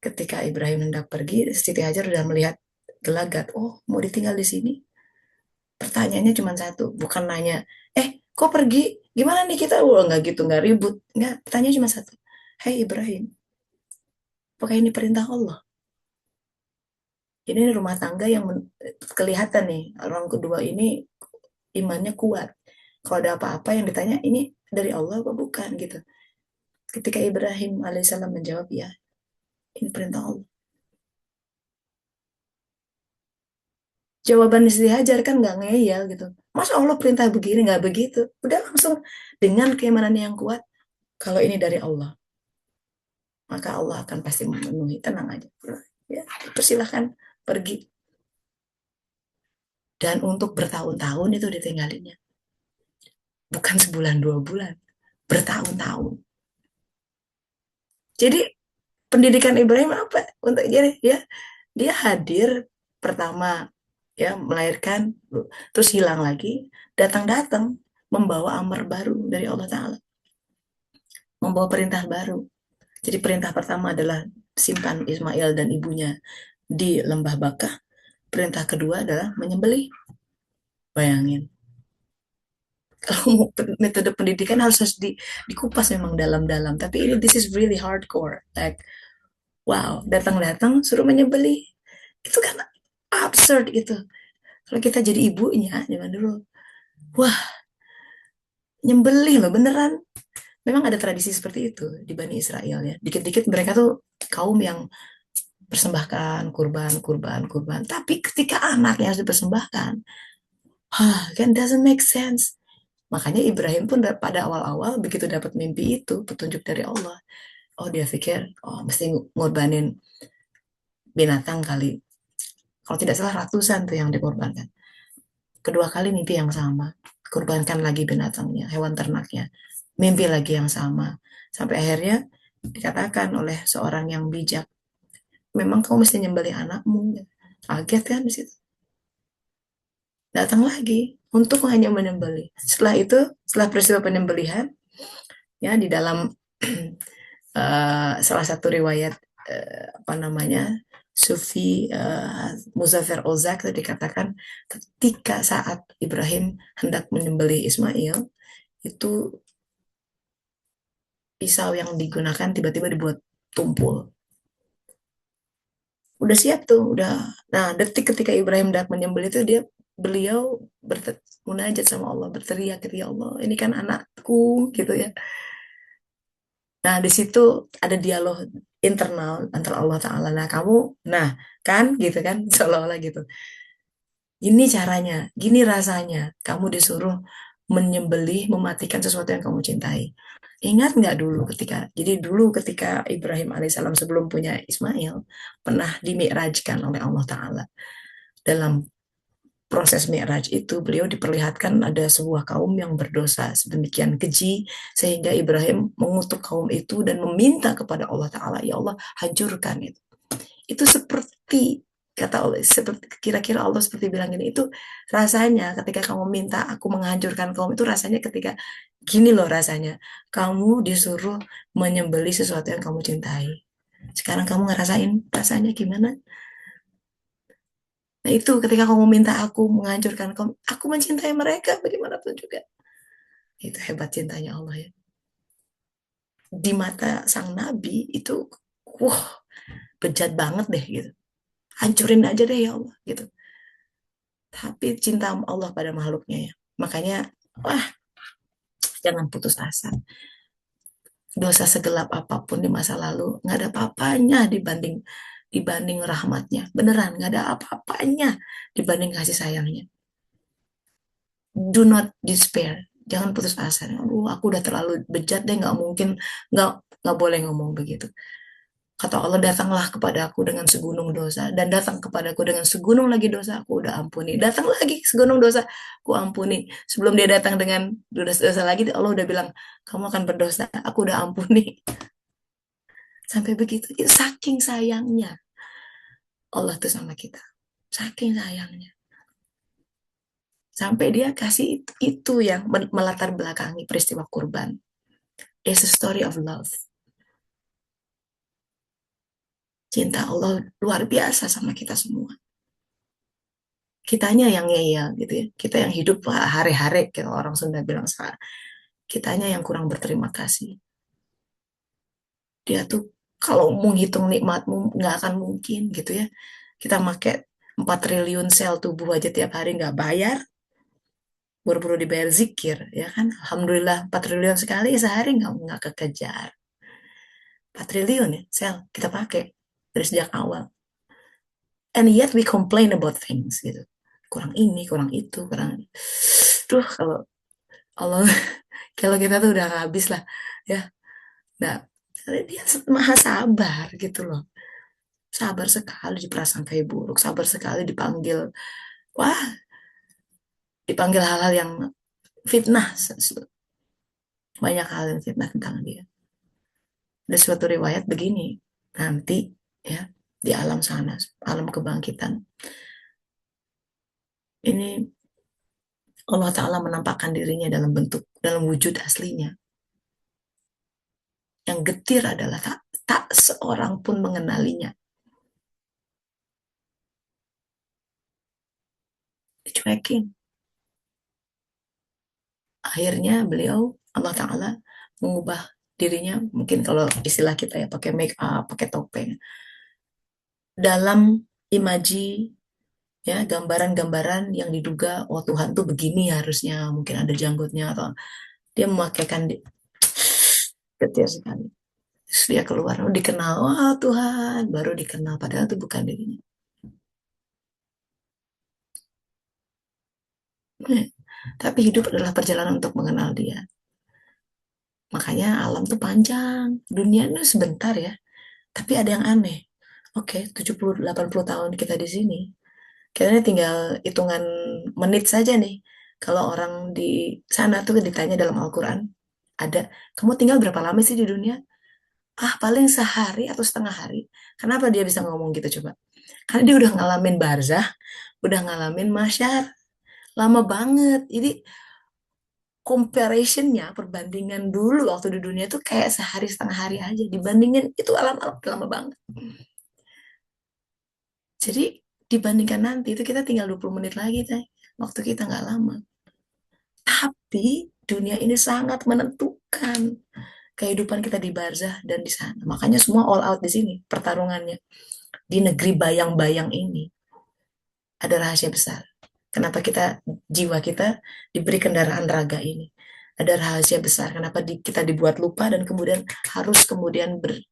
Ketika Ibrahim hendak pergi, Siti Hajar udah melihat gelagat. Oh, mau ditinggal di sini? Pertanyaannya cuma satu, bukan nanya, kok pergi? Gimana nih kita? Wah, nggak gitu, nggak ribut. Nggak, pertanyaan cuma satu. Hai Ibrahim, apakah ini perintah Allah? Ini rumah tangga yang kelihatan nih, orang kedua ini imannya kuat. Kalau ada apa-apa yang ditanya, ini dari Allah apa bukan gitu. Ketika Ibrahim alaihissalam menjawab, ya, ini perintah Allah. Jawaban Siti Hajar kan nggak ngeyel gitu. Masa Allah perintah begini, nggak begitu. Udah langsung dengan keimanan yang kuat. Kalau ini dari Allah, maka Allah akan pasti memenuhi. Tenang aja. Ya, persilahkan pergi. Dan untuk bertahun-tahun itu ditinggalinnya. Bukan sebulan, 2 bulan. Bertahun-tahun. Jadi pendidikan Ibrahim apa? Untuk jadi ya, dia hadir pertama ya melahirkan, terus hilang lagi, datang-datang membawa amar baru dari Allah Ta'ala, membawa perintah baru. Jadi perintah pertama adalah simpan Ismail dan ibunya di lembah Bakah. Perintah kedua adalah menyembelih. Bayangin, kalau metode pendidikan harus dikupas memang dalam-dalam. Tapi ini this is really hardcore. Like, wow, datang-datang suruh menyembelih. Itu kan absurd itu. Kalau kita jadi ibunya, zaman dulu, wah, nyembelih loh beneran. Memang ada tradisi seperti itu di Bani Israel ya. Dikit-dikit mereka tuh kaum yang persembahkan kurban, kurban, kurban. Tapi ketika anaknya harus dipersembahkan, kan doesn't make sense. Makanya Ibrahim pun pada awal-awal begitu dapat mimpi itu, petunjuk dari Allah. Oh, dia pikir, oh mesti ngorbanin binatang kali. Kalau tidak salah ratusan tuh yang dikorbankan. Kedua kali mimpi yang sama. Korbankan lagi binatangnya, hewan ternaknya. Mimpi lagi yang sama. Sampai akhirnya dikatakan oleh seorang yang bijak, memang kamu mesti nyembelih anakmu. Kaget kan di situ. Datang lagi untuk hanya menyembelih. Setelah itu, setelah peristiwa penyembelihan, ya di dalam salah satu riwayat apa namanya Sufi Muzafir Ozak tadi dikatakan ketika saat Ibrahim hendak menyembelih Ismail itu pisau yang digunakan tiba-tiba dibuat tumpul. Udah siap tuh, udah. Nah, detik ketika Ibrahim hendak menyembelih itu beliau munajat sama Allah, berteriak gitu, ya Allah, ini kan anakku gitu ya. Nah, di situ ada dialog internal antara Allah Ta'ala. Nah, kamu, nah, kan, gitu kan, seolah-olah gitu. Ini caranya, gini rasanya. Kamu disuruh menyembelih, mematikan sesuatu yang kamu cintai. Ingat nggak dulu jadi dulu ketika Ibrahim alaihissalam sebelum punya Ismail, pernah dimi'rajkan oleh Allah Ta'ala. Dalam proses Mi'raj itu beliau diperlihatkan ada sebuah kaum yang berdosa sedemikian keji sehingga Ibrahim mengutuk kaum itu dan meminta kepada Allah Ta'ala, ya Allah hancurkan itu. Itu seperti kata Allah, seperti kira-kira Allah seperti bilang gini, itu rasanya ketika kamu minta aku menghancurkan kaum itu rasanya ketika gini loh rasanya, kamu disuruh menyembelih sesuatu yang kamu cintai. Sekarang kamu ngerasain rasanya gimana? Nah itu ketika kamu minta aku menghancurkan kaum, aku mencintai mereka bagaimanapun juga. Itu hebat cintanya Allah ya. Di mata sang nabi itu, wah, bejat banget deh gitu. Hancurin aja deh ya Allah gitu. Tapi cinta Allah pada makhluknya ya. Makanya, wah, jangan putus asa. Dosa segelap apapun di masa lalu, nggak ada apa-apanya dibanding dibanding rahmatnya. Beneran, nggak ada apa-apanya dibanding kasih sayangnya. Do not despair. Jangan putus asa. Aduh, aku udah terlalu bejat deh, nggak mungkin, nggak nggak boleh ngomong begitu. Kata Allah, datanglah kepadaku dengan segunung dosa, dan datang kepadaku dengan segunung lagi dosa, aku udah ampuni. Datang lagi segunung dosa, aku ampuni. Sebelum dia datang dengan dosa-dosa lagi, Allah udah bilang, kamu akan berdosa, aku udah ampuni. Sampai begitu, itu saking sayangnya Allah tuh sama kita. Saking sayangnya. Sampai dia kasih itu yang melatar belakangi peristiwa kurban. It's a story of love. Cinta Allah luar biasa sama kita semua. Kitanya yang ngeyel gitu ya. Kita yang hidup hari-hari, kayak orang Sunda bilang, kitanya yang kurang berterima kasih. Dia tuh kalau mau hitung nikmatmu nggak akan mungkin gitu ya. Kita pakai 4 triliun sel tubuh aja tiap hari nggak bayar, buru-buru dibayar zikir, ya kan? Alhamdulillah 4 triliun sekali sehari nggak kekejar. 4 triliun ya sel kita pakai dari sejak awal. And yet we complain about things gitu. Kurang ini, kurang itu, kurang. Duh, kalau Allah, kalau kita tuh udah nggak habis lah, ya. Nah, dia maha sabar gitu loh. Sabar sekali diprasangkai buruk, sabar sekali dipanggil, wah, dipanggil hal-hal yang fitnah, banyak hal yang fitnah tentang dia. Ada suatu riwayat begini, nanti ya di alam sana, alam kebangkitan, ini Allah Ta'ala menampakkan dirinya dalam wujud aslinya. Yang getir adalah tak seorang pun mengenalinya. Dicuekin. Akhirnya beliau, Allah Ta'ala mengubah dirinya, mungkin kalau istilah kita ya pakai make up, pakai topeng. Dalam imaji, ya gambaran-gambaran yang diduga, oh Tuhan tuh begini harusnya, mungkin ada janggutnya, atau dia memakaikan getir sekali. Terus dia keluar, oh, dikenal, wah Tuhan, baru dikenal, padahal itu bukan dirinya. Tapi hidup adalah perjalanan untuk mengenal dia. Makanya alam tuh panjang, dunia itu sebentar ya. Tapi ada yang aneh. Oke, 70-80 tahun kita di sini. Kita ini tinggal hitungan menit saja nih. Kalau orang di sana tuh ditanya dalam Al-Quran, ada, kamu tinggal berapa lama sih di dunia? Ah, paling sehari atau setengah hari. Kenapa dia bisa ngomong gitu coba? Karena dia udah ngalamin barzah, udah ngalamin masyar, lama banget. Jadi comparationnya, perbandingan dulu waktu di dunia tuh kayak sehari setengah hari aja. Dibandingin itu alam-alam lama banget. Jadi dibandingkan nanti itu kita tinggal 20 menit lagi, teh. Waktu kita nggak lama. Tapi dunia ini sangat menentukan kehidupan kita di barzah dan di sana. Makanya semua all out di sini pertarungannya. Di negeri bayang-bayang ini ada rahasia besar. Kenapa jiwa kita diberi kendaraan raga ini? Ada rahasia besar. Kenapa kita dibuat lupa dan kemudian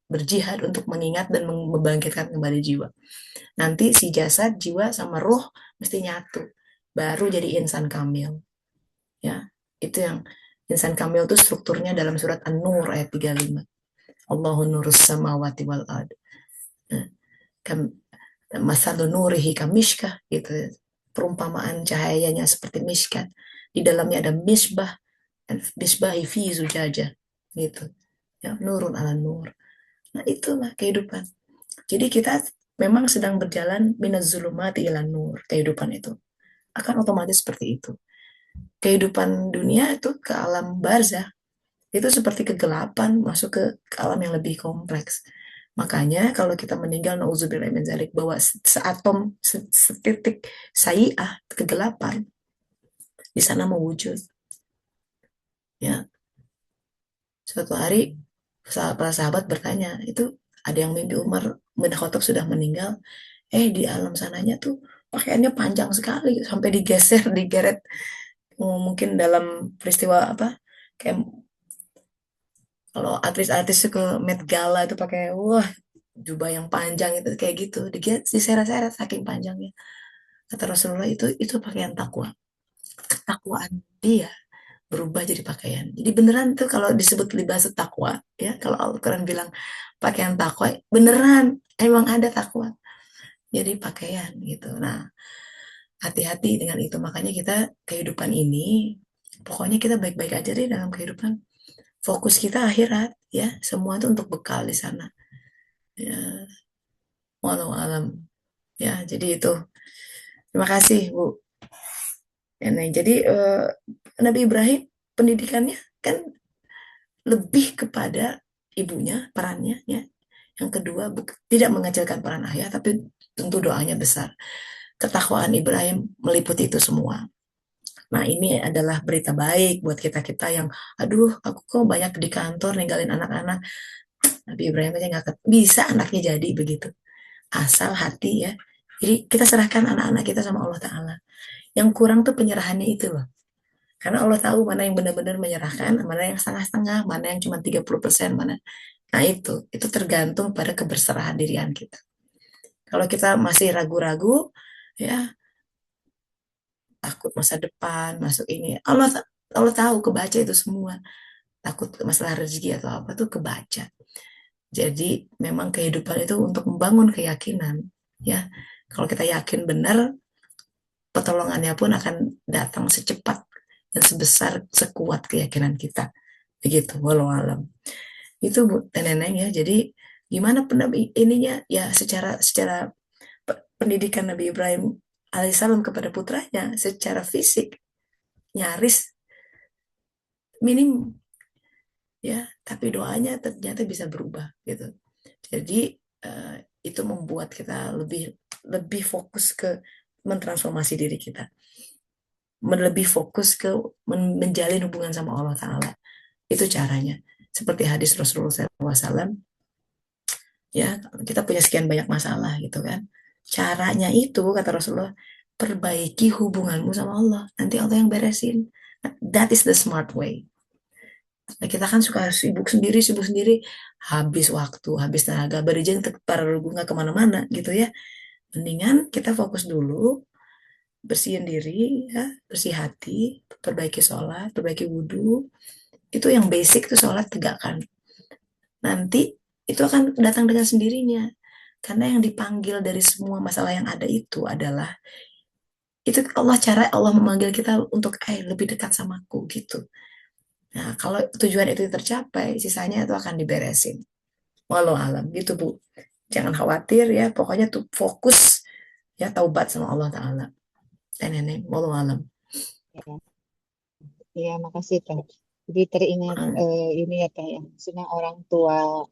berjihad untuk mengingat dan membangkitkan kembali jiwa. Nanti si jasad, jiwa sama ruh mesti nyatu. Baru jadi insan kamil. Ya, itu yang insan kamil itu strukturnya dalam surat An-Nur ayat 35. Allahun nurus samawati wal ard. Masalun nurihi kamishkah gitu. Perumpamaan cahayanya seperti miskat. Di dalamnya ada misbah dan misbahi fi zujajah gitu. Ya, nurun ala nur. Nah, itulah kehidupan. Jadi kita memang sedang berjalan minaz zulumati ila nur, kehidupan itu. Akan otomatis seperti itu. Kehidupan dunia itu ke alam barzah itu seperti kegelapan masuk ke alam yang lebih kompleks. Makanya kalau kita meninggal nauzubillah min zalik bahwa seatom setitik sayi'ah kegelapan di sana mewujud. Ya, suatu hari para sahabat bertanya, itu ada yang mimpi Umar bin Khattab sudah meninggal, di alam sananya tuh pakaiannya panjang sekali sampai digeser, digeret. Mungkin dalam peristiwa apa? Kayak kalau artis-artis ke Met Gala itu pakai wah jubah yang panjang itu kayak gitu, diseret-seret saking panjangnya. Kata Rasulullah itu pakaian takwa. Ketakwaan dia berubah jadi pakaian. Jadi beneran tuh kalau disebut libas takwa, ya kalau Al-Quran bilang pakaian takwa, beneran emang ada takwa. Jadi pakaian gitu. Nah, hati-hati dengan itu. Makanya kita kehidupan ini, pokoknya kita baik-baik aja deh dalam kehidupan. Fokus kita akhirat, ya. Semua itu untuk bekal di sana. Ya, walau alam. Ya, jadi itu. Terima kasih, Bu. Ya, nah, jadi Nabi Ibrahim pendidikannya kan lebih kepada ibunya, perannya, ya. Yang kedua, tidak mengecilkan peran ayah, tapi tentu doanya besar. Ketakwaan Ibrahim meliputi itu semua. Nah, ini adalah berita baik buat kita-kita yang, aduh, aku kok banyak di kantor ninggalin anak-anak. Nabi Ibrahim aja nggak bisa anaknya jadi begitu. Asal hati ya. Jadi kita serahkan anak-anak kita sama Allah Ta'ala. Yang kurang tuh penyerahannya itu loh. Karena Allah tahu mana yang benar-benar menyerahkan, mana yang setengah-setengah, mana yang cuma 30%, mana. Nah itu tergantung pada keberserahan dirian kita. Kalau kita masih ragu-ragu, ya takut masa depan, masuk ini. Allah tahu kebaca itu semua. Takut masalah rezeki atau apa tuh kebaca. Jadi memang kehidupan itu untuk membangun keyakinan, ya. Kalau kita yakin benar, pertolongannya pun akan datang secepat dan sebesar sekuat keyakinan kita. Begitu, walau alam. Itu Bu Neneng ya. Jadi gimana ininya ya secara secara pendidikan Nabi Ibrahim alaihissalam kepada putranya secara fisik nyaris minim ya, tapi doanya ternyata bisa berubah gitu. Jadi eh, itu membuat kita lebih lebih fokus ke mentransformasi diri kita, lebih fokus ke menjalin hubungan sama Allah Taala. Itu caranya. Seperti hadis Rasulullah SAW, ya kita punya sekian banyak masalah gitu kan. Caranya itu kata Rasulullah, perbaiki hubunganmu sama Allah, nanti Allah yang beresin. That is the smart way. Nah, kita kan suka sibuk sendiri, habis waktu, habis tenaga, berijing para nggak kemana-mana gitu ya. Mendingan kita fokus dulu, bersihin diri, ya, bersih hati, perbaiki sholat, perbaiki wudhu. Itu yang basic tuh sholat tegakkan. Nanti itu akan datang dengan sendirinya. Karena yang dipanggil dari semua masalah yang ada itu adalah itu cara Allah memanggil kita untuk lebih dekat sama aku gitu. Nah, kalau tujuan itu tercapai, sisanya itu akan diberesin. Walau alam gitu Bu. Jangan khawatir ya, pokoknya tuh fokus ya taubat sama Allah Ta'ala. Dan nenek, walau alam. Ya, ya makasih Teh. Jadi teringat Hmm. ini ya Teh ya, maksudnya orang tua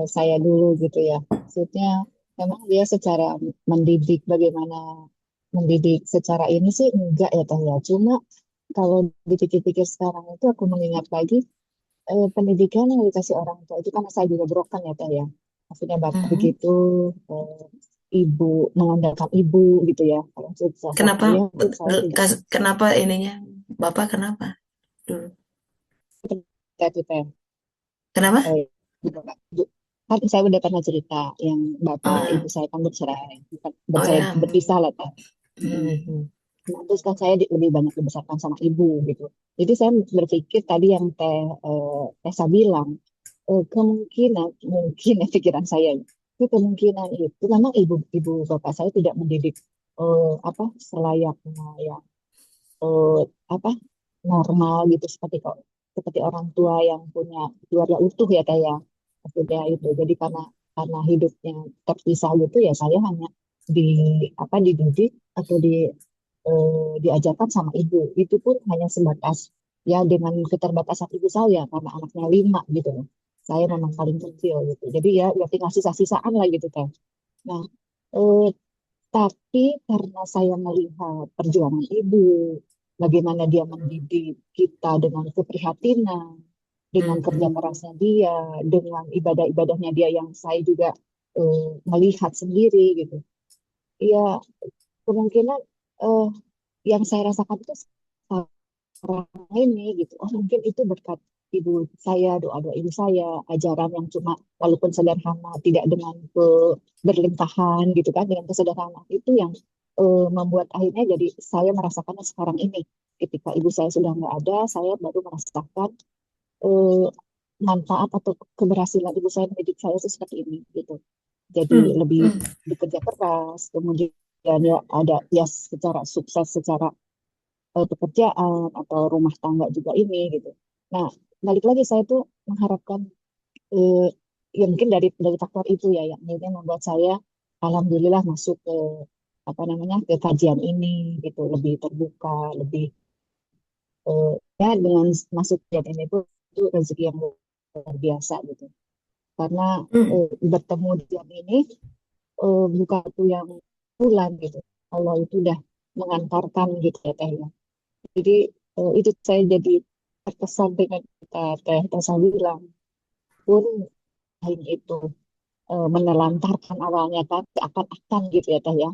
saya dulu gitu ya. Maksudnya memang dia secara mendidik bagaimana mendidik secara ini sih enggak ya Teh ya. Cuma kalau dipikir-pikir sekarang itu aku mengingat lagi pendidikan yang dikasih orang tua itu kan saya juga broken ya Teh ya. Maksudnya bapak Mhm. begitu, eh, ibu mengandalkan ibu gitu ya. Kalau untuk Kenapa? saya pun saya tidak Kenapa ininya? Bapak kenapa? Dulu. cerita itu Teh. Kenapa? Eh, kan saya udah pernah cerita yang bapak ibu Ah, saya kan bercerai, bukan oh bercerai ya. berpisah lah Teh. Mm-mm. Mhm. Nah, terus kan saya lebih banyak dibesarkan sama ibu gitu. Jadi saya berpikir tadi yang Tessa bilang, kemungkinan mungkin ya pikiran saya itu kemungkinan itu memang ibu bapak saya tidak mendidik apa selayaknya ya eh, apa normal gitu seperti orang tua yang punya keluarga utuh ya kayak maksudnya itu. Jadi karena hidupnya terpisah gitu ya saya hanya di dididik atau diajarkan sama ibu. Itu pun hanya sebatas ya dengan keterbatasan ibu saya karena anaknya 5 gitu loh. Saya memang paling kecil gitu. Jadi ya tinggal sisa-sisaan lah gitu kan. Nah, eh, tapi karena saya melihat perjuangan ibu, bagaimana dia mendidik kita dengan keprihatinan, dengan kerja Mhm. kerasnya dia, dengan ibadah-ibadahnya dia yang saya juga melihat sendiri gitu. Ya, kemungkinan eh, yang saya rasakan itu sekarang ini gitu. Oh, mungkin itu berkat ibu saya, doa-doa ibu saya, ajaran yang cuma walaupun sederhana, tidak dengan berlimpahan gitu kan, dengan kesederhanaan itu yang membuat akhirnya jadi saya merasakannya sekarang ini. Ketika ibu saya sudah nggak ada, saya baru merasakan eh, manfaat atau keberhasilan ibu saya mendidik saya itu seperti ini gitu. Jadi Hmm. lebih Hmm. bekerja keras, kemudian ya ada ya secara sukses secara pekerjaan atau rumah tangga juga ini gitu. Nah, balik lagi saya tuh mengharapkan eh, ya mungkin dari faktor itu ya yang akhirnya membuat saya alhamdulillah masuk ke apa namanya ke kajian ini gitu lebih terbuka, lebih ya dengan masuk kajian ini pun itu rezeki yang luar biasa gitu. karena Hmm. bertemu di jam ini bukan itu yang bulan gitu. Allah itu udah mengantarkan gitu ya Teh ya. Jadi itu saya jadi terkesan dengan kata Teh Tessa bilang pun lain itu menelantarkan awalnya kan akan gitu ya Teh ya.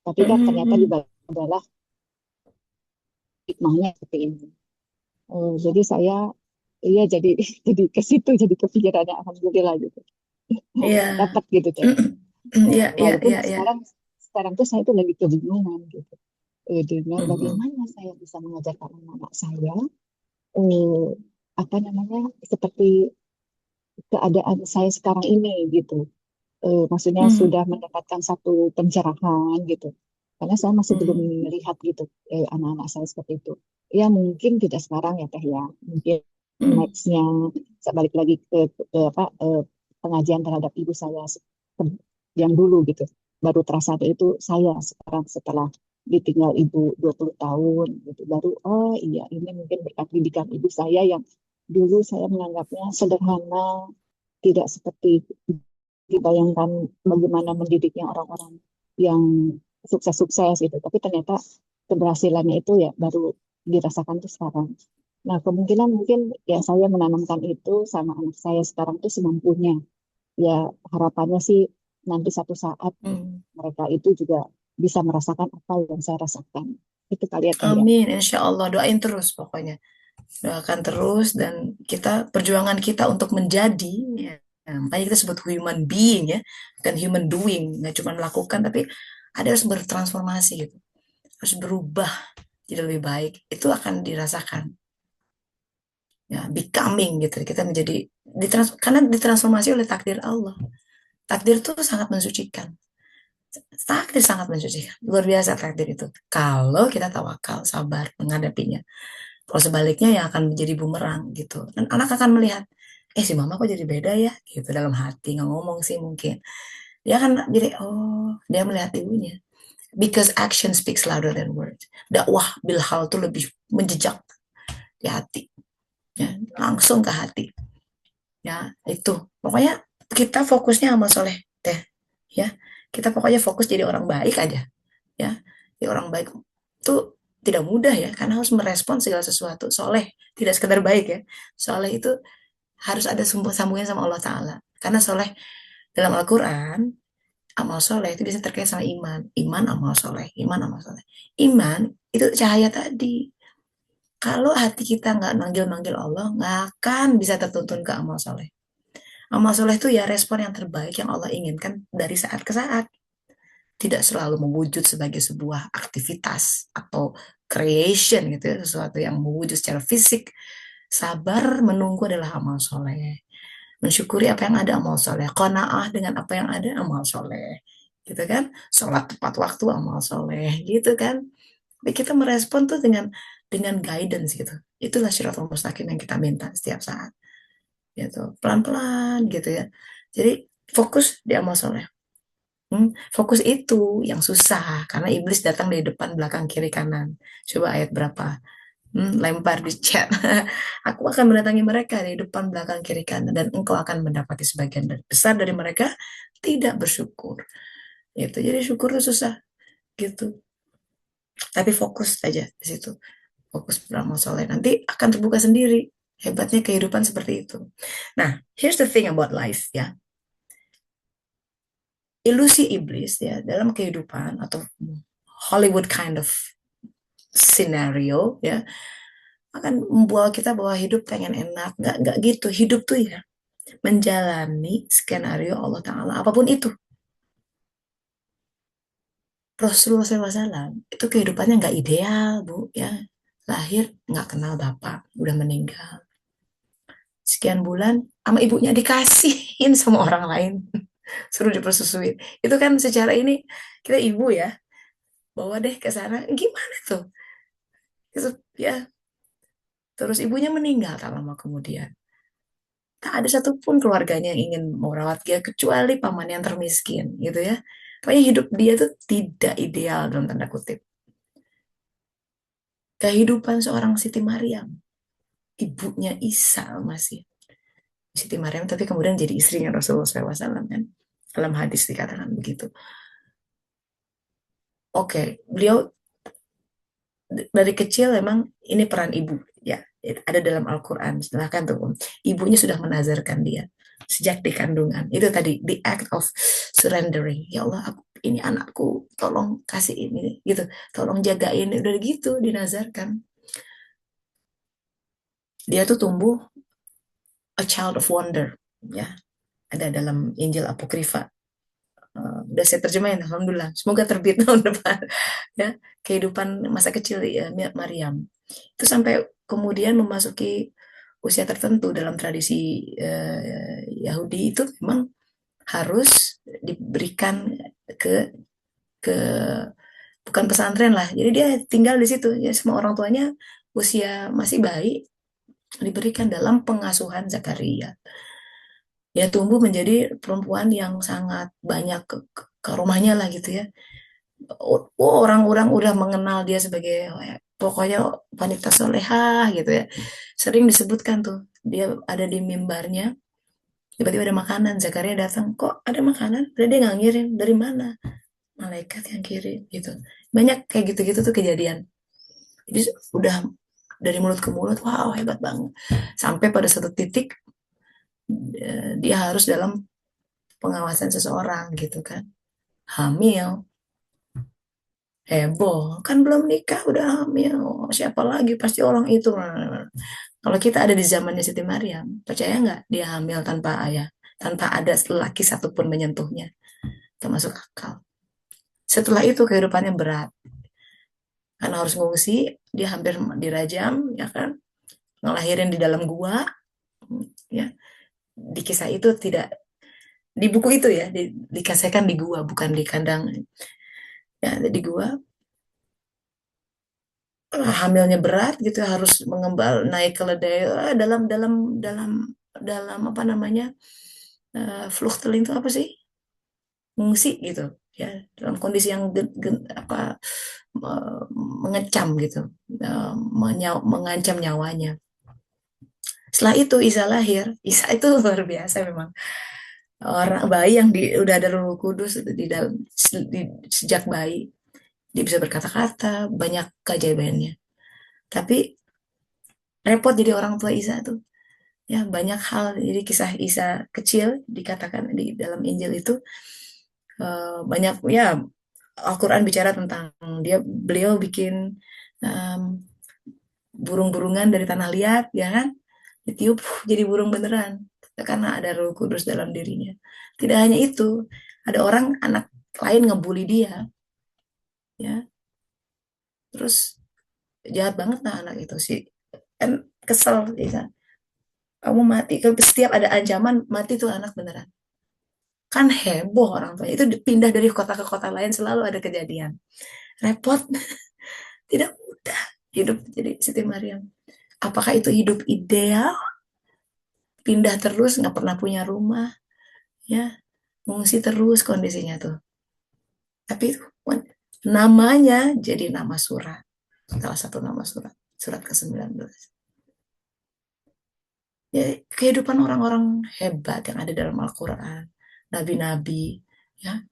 Tapi kan ternyata di Hmm. balik adalah hikmahnya seperti ini. Jadi saya iya jadi jadi ke situ jadi kepikirannya alhamdulillah gitu. Iya. Dapat gitu Teh. Iya, iya, Walaupun iya, iya. sekarang sekarang tuh saya tuh lagi kebingungan gitu. Dengan Mhm. bagaimana saya bisa mengajarkan anak-anak saya eh, apa namanya seperti keadaan saya sekarang ini gitu. Maksudnya Mhm. sudah mendapatkan satu pencerahan gitu. Karena saya masih belum Mhm. melihat gitu anak-anak saya seperti itu. Ya mungkin tidak sekarang ya Teh ya. Mungkin Mhm. nextnya saya balik lagi ke apa pengajian terhadap ibu saya yang dulu gitu. Baru terasa itu saya sekarang setelah ditinggal ibu 20 tahun gitu. Baru oh iya ini mungkin berkat didikan ibu saya yang dulu saya menganggapnya sederhana, tidak seperti dibayangkan bagaimana mendidiknya orang-orang yang sukses-sukses gitu. Tapi ternyata keberhasilannya itu ya baru dirasakan tuh sekarang. Nah, kemungkinan mungkin ya saya menanamkan itu sama anak saya sekarang tuh semampunya. Ya, harapannya sih nanti satu saat Mhm. mereka itu juga bisa merasakan apa yang saya rasakan. Itu kali ya, Teh ya. Amin, insya Allah doain terus pokoknya. Doakan terus dan perjuangan kita untuk menjadi, ya, makanya kita sebut human being ya, bukan human doing, nggak cuma melakukan tapi ada harus bertransformasi gitu, harus berubah jadi lebih baik. Itu akan dirasakan ya, becoming gitu. Kita menjadi karena ditransformasi oleh takdir Allah. Takdir itu sangat mensucikan. Takdir sangat mensucikan. Luar biasa takdir itu. Kalau kita tawakal, sabar menghadapinya. Kalau sebaliknya yang akan menjadi bumerang gitu. Dan anak akan melihat, si mama kok jadi beda ya? Gitu dalam hati, nggak ngomong sih mungkin. Dia akan jadi, oh, dia melihat ibunya. Because action speaks louder than words. Dakwah bilhal itu lebih menjejak di hati. Ya, langsung ke hati. Ya, itu. Pokoknya kita fokusnya amal soleh. Teh. Ya, kita pokoknya fokus jadi orang baik aja. Ya, jadi orang baik itu tidak mudah ya, karena harus merespon segala sesuatu. Soleh, tidak sekedar baik ya. Soleh itu harus ada sambungan sama Allah Ta'ala. Karena soleh dalam Al-Quran, amal soleh itu bisa terkait sama iman. Iman, amal soleh. Iman, amal soleh. Iman, itu cahaya tadi. Kalau hati kita nggak manggil-manggil Allah, nggak akan bisa tertuntun ke amal soleh. Amal soleh itu ya respon yang terbaik yang Allah inginkan dari saat ke saat. Tidak selalu mewujud sebagai sebuah aktivitas atau creation gitu ya, sesuatu yang mewujud secara fisik. Sabar menunggu adalah amal soleh. Mensyukuri apa yang ada amal soleh. Qanaah dengan apa yang ada amal soleh. Gitu kan? Sholat tepat waktu amal soleh. Gitu kan? Tapi kita merespon tuh dengan guidance gitu. Itulah syaratul mustaqim yang kita minta setiap saat. Gitu. Pelan-pelan gitu ya. Jadi fokus di amal soleh. Fokus itu yang susah karena iblis datang dari depan, belakang, kiri, kanan. Coba ayat berapa? Lempar di chat. Aku akan mendatangi mereka dari depan, belakang, kiri, kanan, dan engkau akan mendapati sebagian besar dari mereka tidak bersyukur. Gitu. Jadi syukur itu susah gitu. Tapi fokus aja di situ. Fokus beramal soleh. Nanti akan terbuka sendiri. Hebatnya kehidupan seperti itu. Nah, here's the thing about life ya. Ilusi iblis ya dalam kehidupan atau Hollywood kind of scenario ya akan membawa kita bahwa hidup pengen enak, nggak gitu. Hidup tuh ya menjalani skenario Allah Taala apapun itu. Rasulullah SAW itu kehidupannya nggak ideal bu ya, lahir nggak kenal bapak, udah meninggal sekian bulan sama ibunya dikasihin sama orang lain, suruh dipersusui. Itu kan secara ini kita ibu ya, bawa deh ke sana gimana tuh itu ya. Terus ibunya meninggal tak lama kemudian. Tak ada satupun keluarganya yang ingin merawat dia kecuali paman yang termiskin gitu ya. Pokoknya hidup dia tuh tidak ideal dalam tanda kutip. Kehidupan seorang Siti Maryam, ibunya Isa masih. Siti Maryam, tapi kemudian jadi istrinya Rasulullah SAW kan. Dalam hadis dikatakan begitu. Oke, beliau dari kecil memang ini peran ibu ya, ada dalam Al-Quran. Silahkan tuh, ibunya sudah menazarkan dia sejak di kandungan. Itu tadi the act of surrendering. Ya Allah, ini anakku, tolong kasih ini gitu, tolong jagain. Udah gitu dinazarkan. Dia tuh tumbuh a child of wonder ya. Ada dalam Injil Apokrifa. Udah saya terjemahin, alhamdulillah. Semoga terbit tahun depan ya. Kehidupan masa kecil ya, Maryam. Itu sampai kemudian memasuki usia tertentu dalam tradisi Yahudi itu memang harus diberikan ke ke bukan pesantren lah. Jadi dia tinggal di situ ya, semua orang tuanya usia masih bayi diberikan dalam pengasuhan Zakaria. Dia tumbuh menjadi perempuan yang sangat banyak ke rumahnya lah gitu ya. Orang-orang udah mengenal dia sebagai pokoknya wanita solehah gitu ya. Sering disebutkan tuh dia ada di mimbarnya, tiba-tiba ada makanan. Zakaria datang, kok ada makanan? Udah dia nggak ngirim, dari mana? Malaikat yang kirim gitu. Banyak kayak gitu-gitu tuh kejadian. Jadi udah dari mulut ke mulut, wow hebat banget. Sampai pada satu titik dia harus dalam pengawasan seseorang gitu kan. Hamil, heboh kan belum nikah udah hamil. Oh, siapa lagi, pasti orang itu. Kalau kita ada di zamannya Siti Maryam, percaya nggak dia hamil tanpa ayah, tanpa ada laki satupun menyentuhnya, termasuk akal. Setelah itu kehidupannya berat karena harus ngungsi, dia hampir dirajam ya kan, ngelahirin di dalam gua ya. Di kisah itu tidak, di buku itu ya dikasihkan di gua bukan di kandang ya, di gua. Hamilnya berat gitu, harus mengembal naik keledai, dalam dalam dalam apa namanya, vluchteling itu apa sih, mengungsi gitu ya, dalam kondisi yang apa, eh, mengecam gitu, mengancam nyawanya. Setelah itu Isa lahir. Isa itu luar biasa memang, orang bayi yang udah ada Roh Kudus di dalam, sejak bayi dia bisa berkata-kata, banyak keajaibannya. Tapi repot jadi orang tua Isa tuh ya, banyak hal. Jadi kisah Isa kecil dikatakan di dalam Injil itu banyak ya. Al-Quran bicara tentang beliau bikin um, burung-burungan dari tanah liat ya kan, ditiup jadi burung beneran karena ada Roh Kudus dalam dirinya. Tidak hanya itu, ada orang anak lain ngebully dia ya, terus jahat banget nah anak itu sih kan, kesel ya, kamu mati kalau setiap ada ancaman mati tuh anak beneran. Kan heboh orang tua itu, pindah dari kota ke kota lain selalu ada kejadian. Repot, tidak mudah hidup jadi Siti Maryam. Apakah itu hidup ideal? Pindah terus, nggak pernah punya rumah, ya, mengungsi terus kondisinya tuh. Tapi itu namanya jadi nama surat, salah satu nama surat, surat ke-19. Ya, kehidupan orang-orang hebat yang ada dalam Al-Quran, nabi-nabi, ya.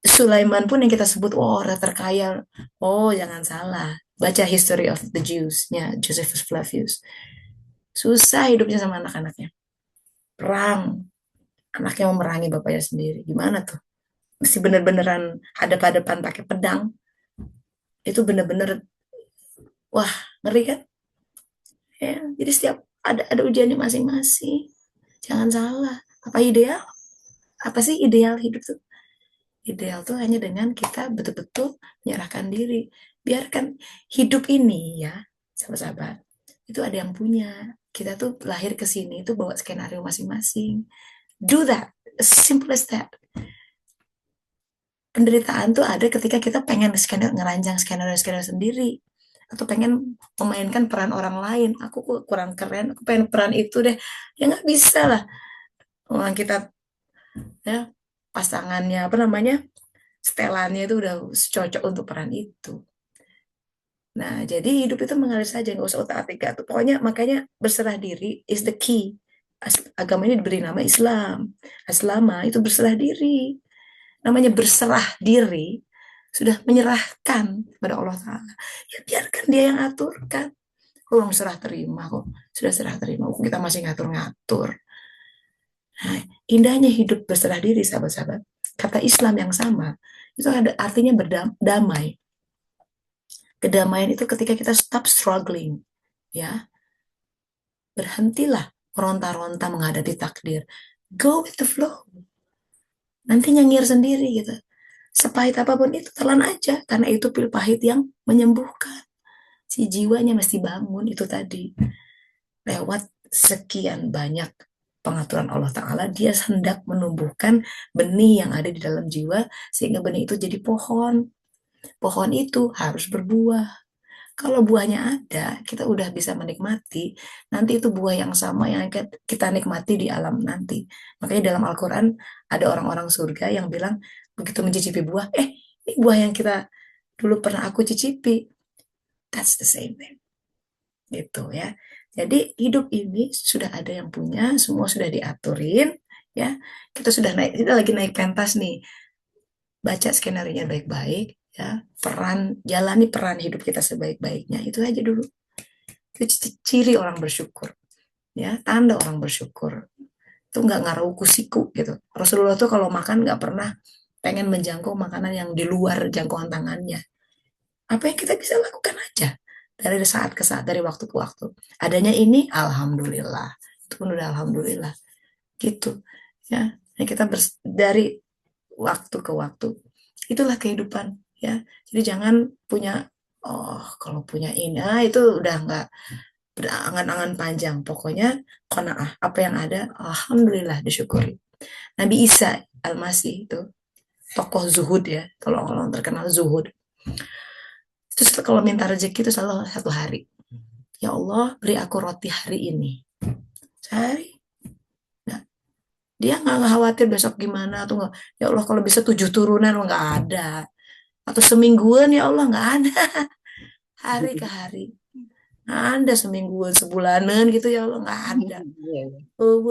Sulaiman pun yang kita sebut, oh orang terkaya. Oh, jangan salah. Baca History of the Jews-nya Josephus Flavius. Susah hidupnya sama anak-anaknya. Perang. Anaknya mau merangi bapaknya sendiri. Gimana tuh? Mesti bener-beneran hadap-hadapan pakai pedang. Itu bener-bener, wah, ngeri kan? Ya, jadi setiap ada ujiannya masing-masing. Jangan salah. Apa ideal? Apa sih ideal hidup tuh? Ideal tuh hanya dengan kita betul-betul menyerahkan diri. Biarkan hidup ini ya, sahabat-sahabat, itu ada yang punya. Kita tuh lahir ke sini itu bawa skenario masing-masing. Do that. As simple as that. Penderitaan tuh ada ketika kita pengen ngerancang skenario-skenario sendiri. Atau pengen memainkan peran orang lain. Aku kurang keren, aku pengen peran itu deh. Ya nggak bisa lah. Orang kita ya, pasangannya apa namanya, setelannya itu udah cocok untuk peran itu. Nah, jadi hidup itu mengalir saja, nggak usah otak-atik tuh. Pokoknya makanya berserah diri is the key. Agama ini diberi nama Islam. Aslama itu berserah diri. Namanya berserah diri, sudah menyerahkan kepada Allah Ta'ala. Ya biarkan dia yang aturkan. Belum serah terima kok. Sudah serah terima. Kita masih ngatur-ngatur. Nah, indahnya hidup berserah diri, sahabat-sahabat. Kata Islam yang sama, itu ada artinya berdamai. Kedamaian itu ketika kita stop struggling, ya, berhentilah meronta-ronta menghadapi takdir. Go with the flow. Nanti nyengir sendiri gitu. Sepahit apapun itu telan aja, karena itu pil pahit yang menyembuhkan. Si jiwanya mesti bangun itu tadi. Lewat sekian banyak pengaturan Allah Ta'ala, dia hendak menumbuhkan benih yang ada di dalam jiwa, sehingga benih itu jadi pohon. Pohon itu harus berbuah. Kalau buahnya ada, kita udah bisa menikmati. Nanti itu buah yang sama yang kita nikmati di alam nanti. Makanya dalam Al-Quran ada orang-orang surga yang bilang, begitu mencicipi buah, ini buah yang kita dulu pernah aku cicipi. That's the same thing. Gitu ya. Jadi hidup ini sudah ada yang punya, semua sudah diaturin. Ya, kita lagi naik pentas nih. Baca skenario-nya baik-baik, ya, jalani peran hidup kita sebaik-baiknya, itu aja dulu. Itu ciri orang bersyukur, ya, tanda orang bersyukur itu nggak ngaruh kusiku gitu. Rasulullah tuh kalau makan nggak pernah pengen menjangkau makanan yang di luar jangkauan tangannya. Apa yang kita bisa lakukan aja dari saat ke saat, dari waktu ke waktu. Adanya ini alhamdulillah, itu pun udah alhamdulillah gitu ya. Nah, kita dari waktu ke waktu. Itulah kehidupan ya. Jadi jangan punya, oh kalau punya ini, itu udah nggak berangan-angan panjang. Pokoknya qanaah, apa yang ada, alhamdulillah disyukuri. Nabi Isa Al-Masih itu tokoh zuhud ya. Kalau orang terkenal zuhud. Itu kalau minta rezeki itu selalu satu hari. Ya Allah, beri aku roti hari ini. Sehari. Nah, dia nggak khawatir besok gimana atau nggak. Ya Allah kalau bisa 7 turunan nggak ada. Atau semingguan ya Allah nggak ada. Hari ke hari. Ada semingguan, sebulanan gitu ya Allah nggak ada. Iya, iya. Oh,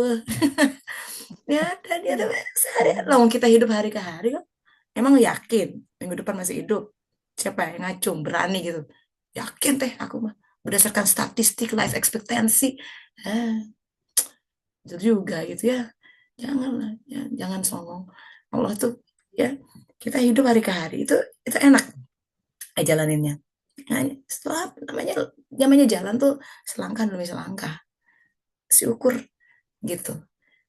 ya ada dia tuh sehari. Lah kita hidup hari ke hari kok. Emang yakin minggu depan masih hidup? Siapa yang ngacung berani gitu? Yakin teh aku mah berdasarkan statistik life expectancy. Itu juga gitu ya. Janganlah, ya, jangan songong. Allah tuh ya kita hidup hari ke hari itu enak jalaninnya. Nah, setelah namanya jalan tuh selangkah demi selangkah. Si ukur gitu.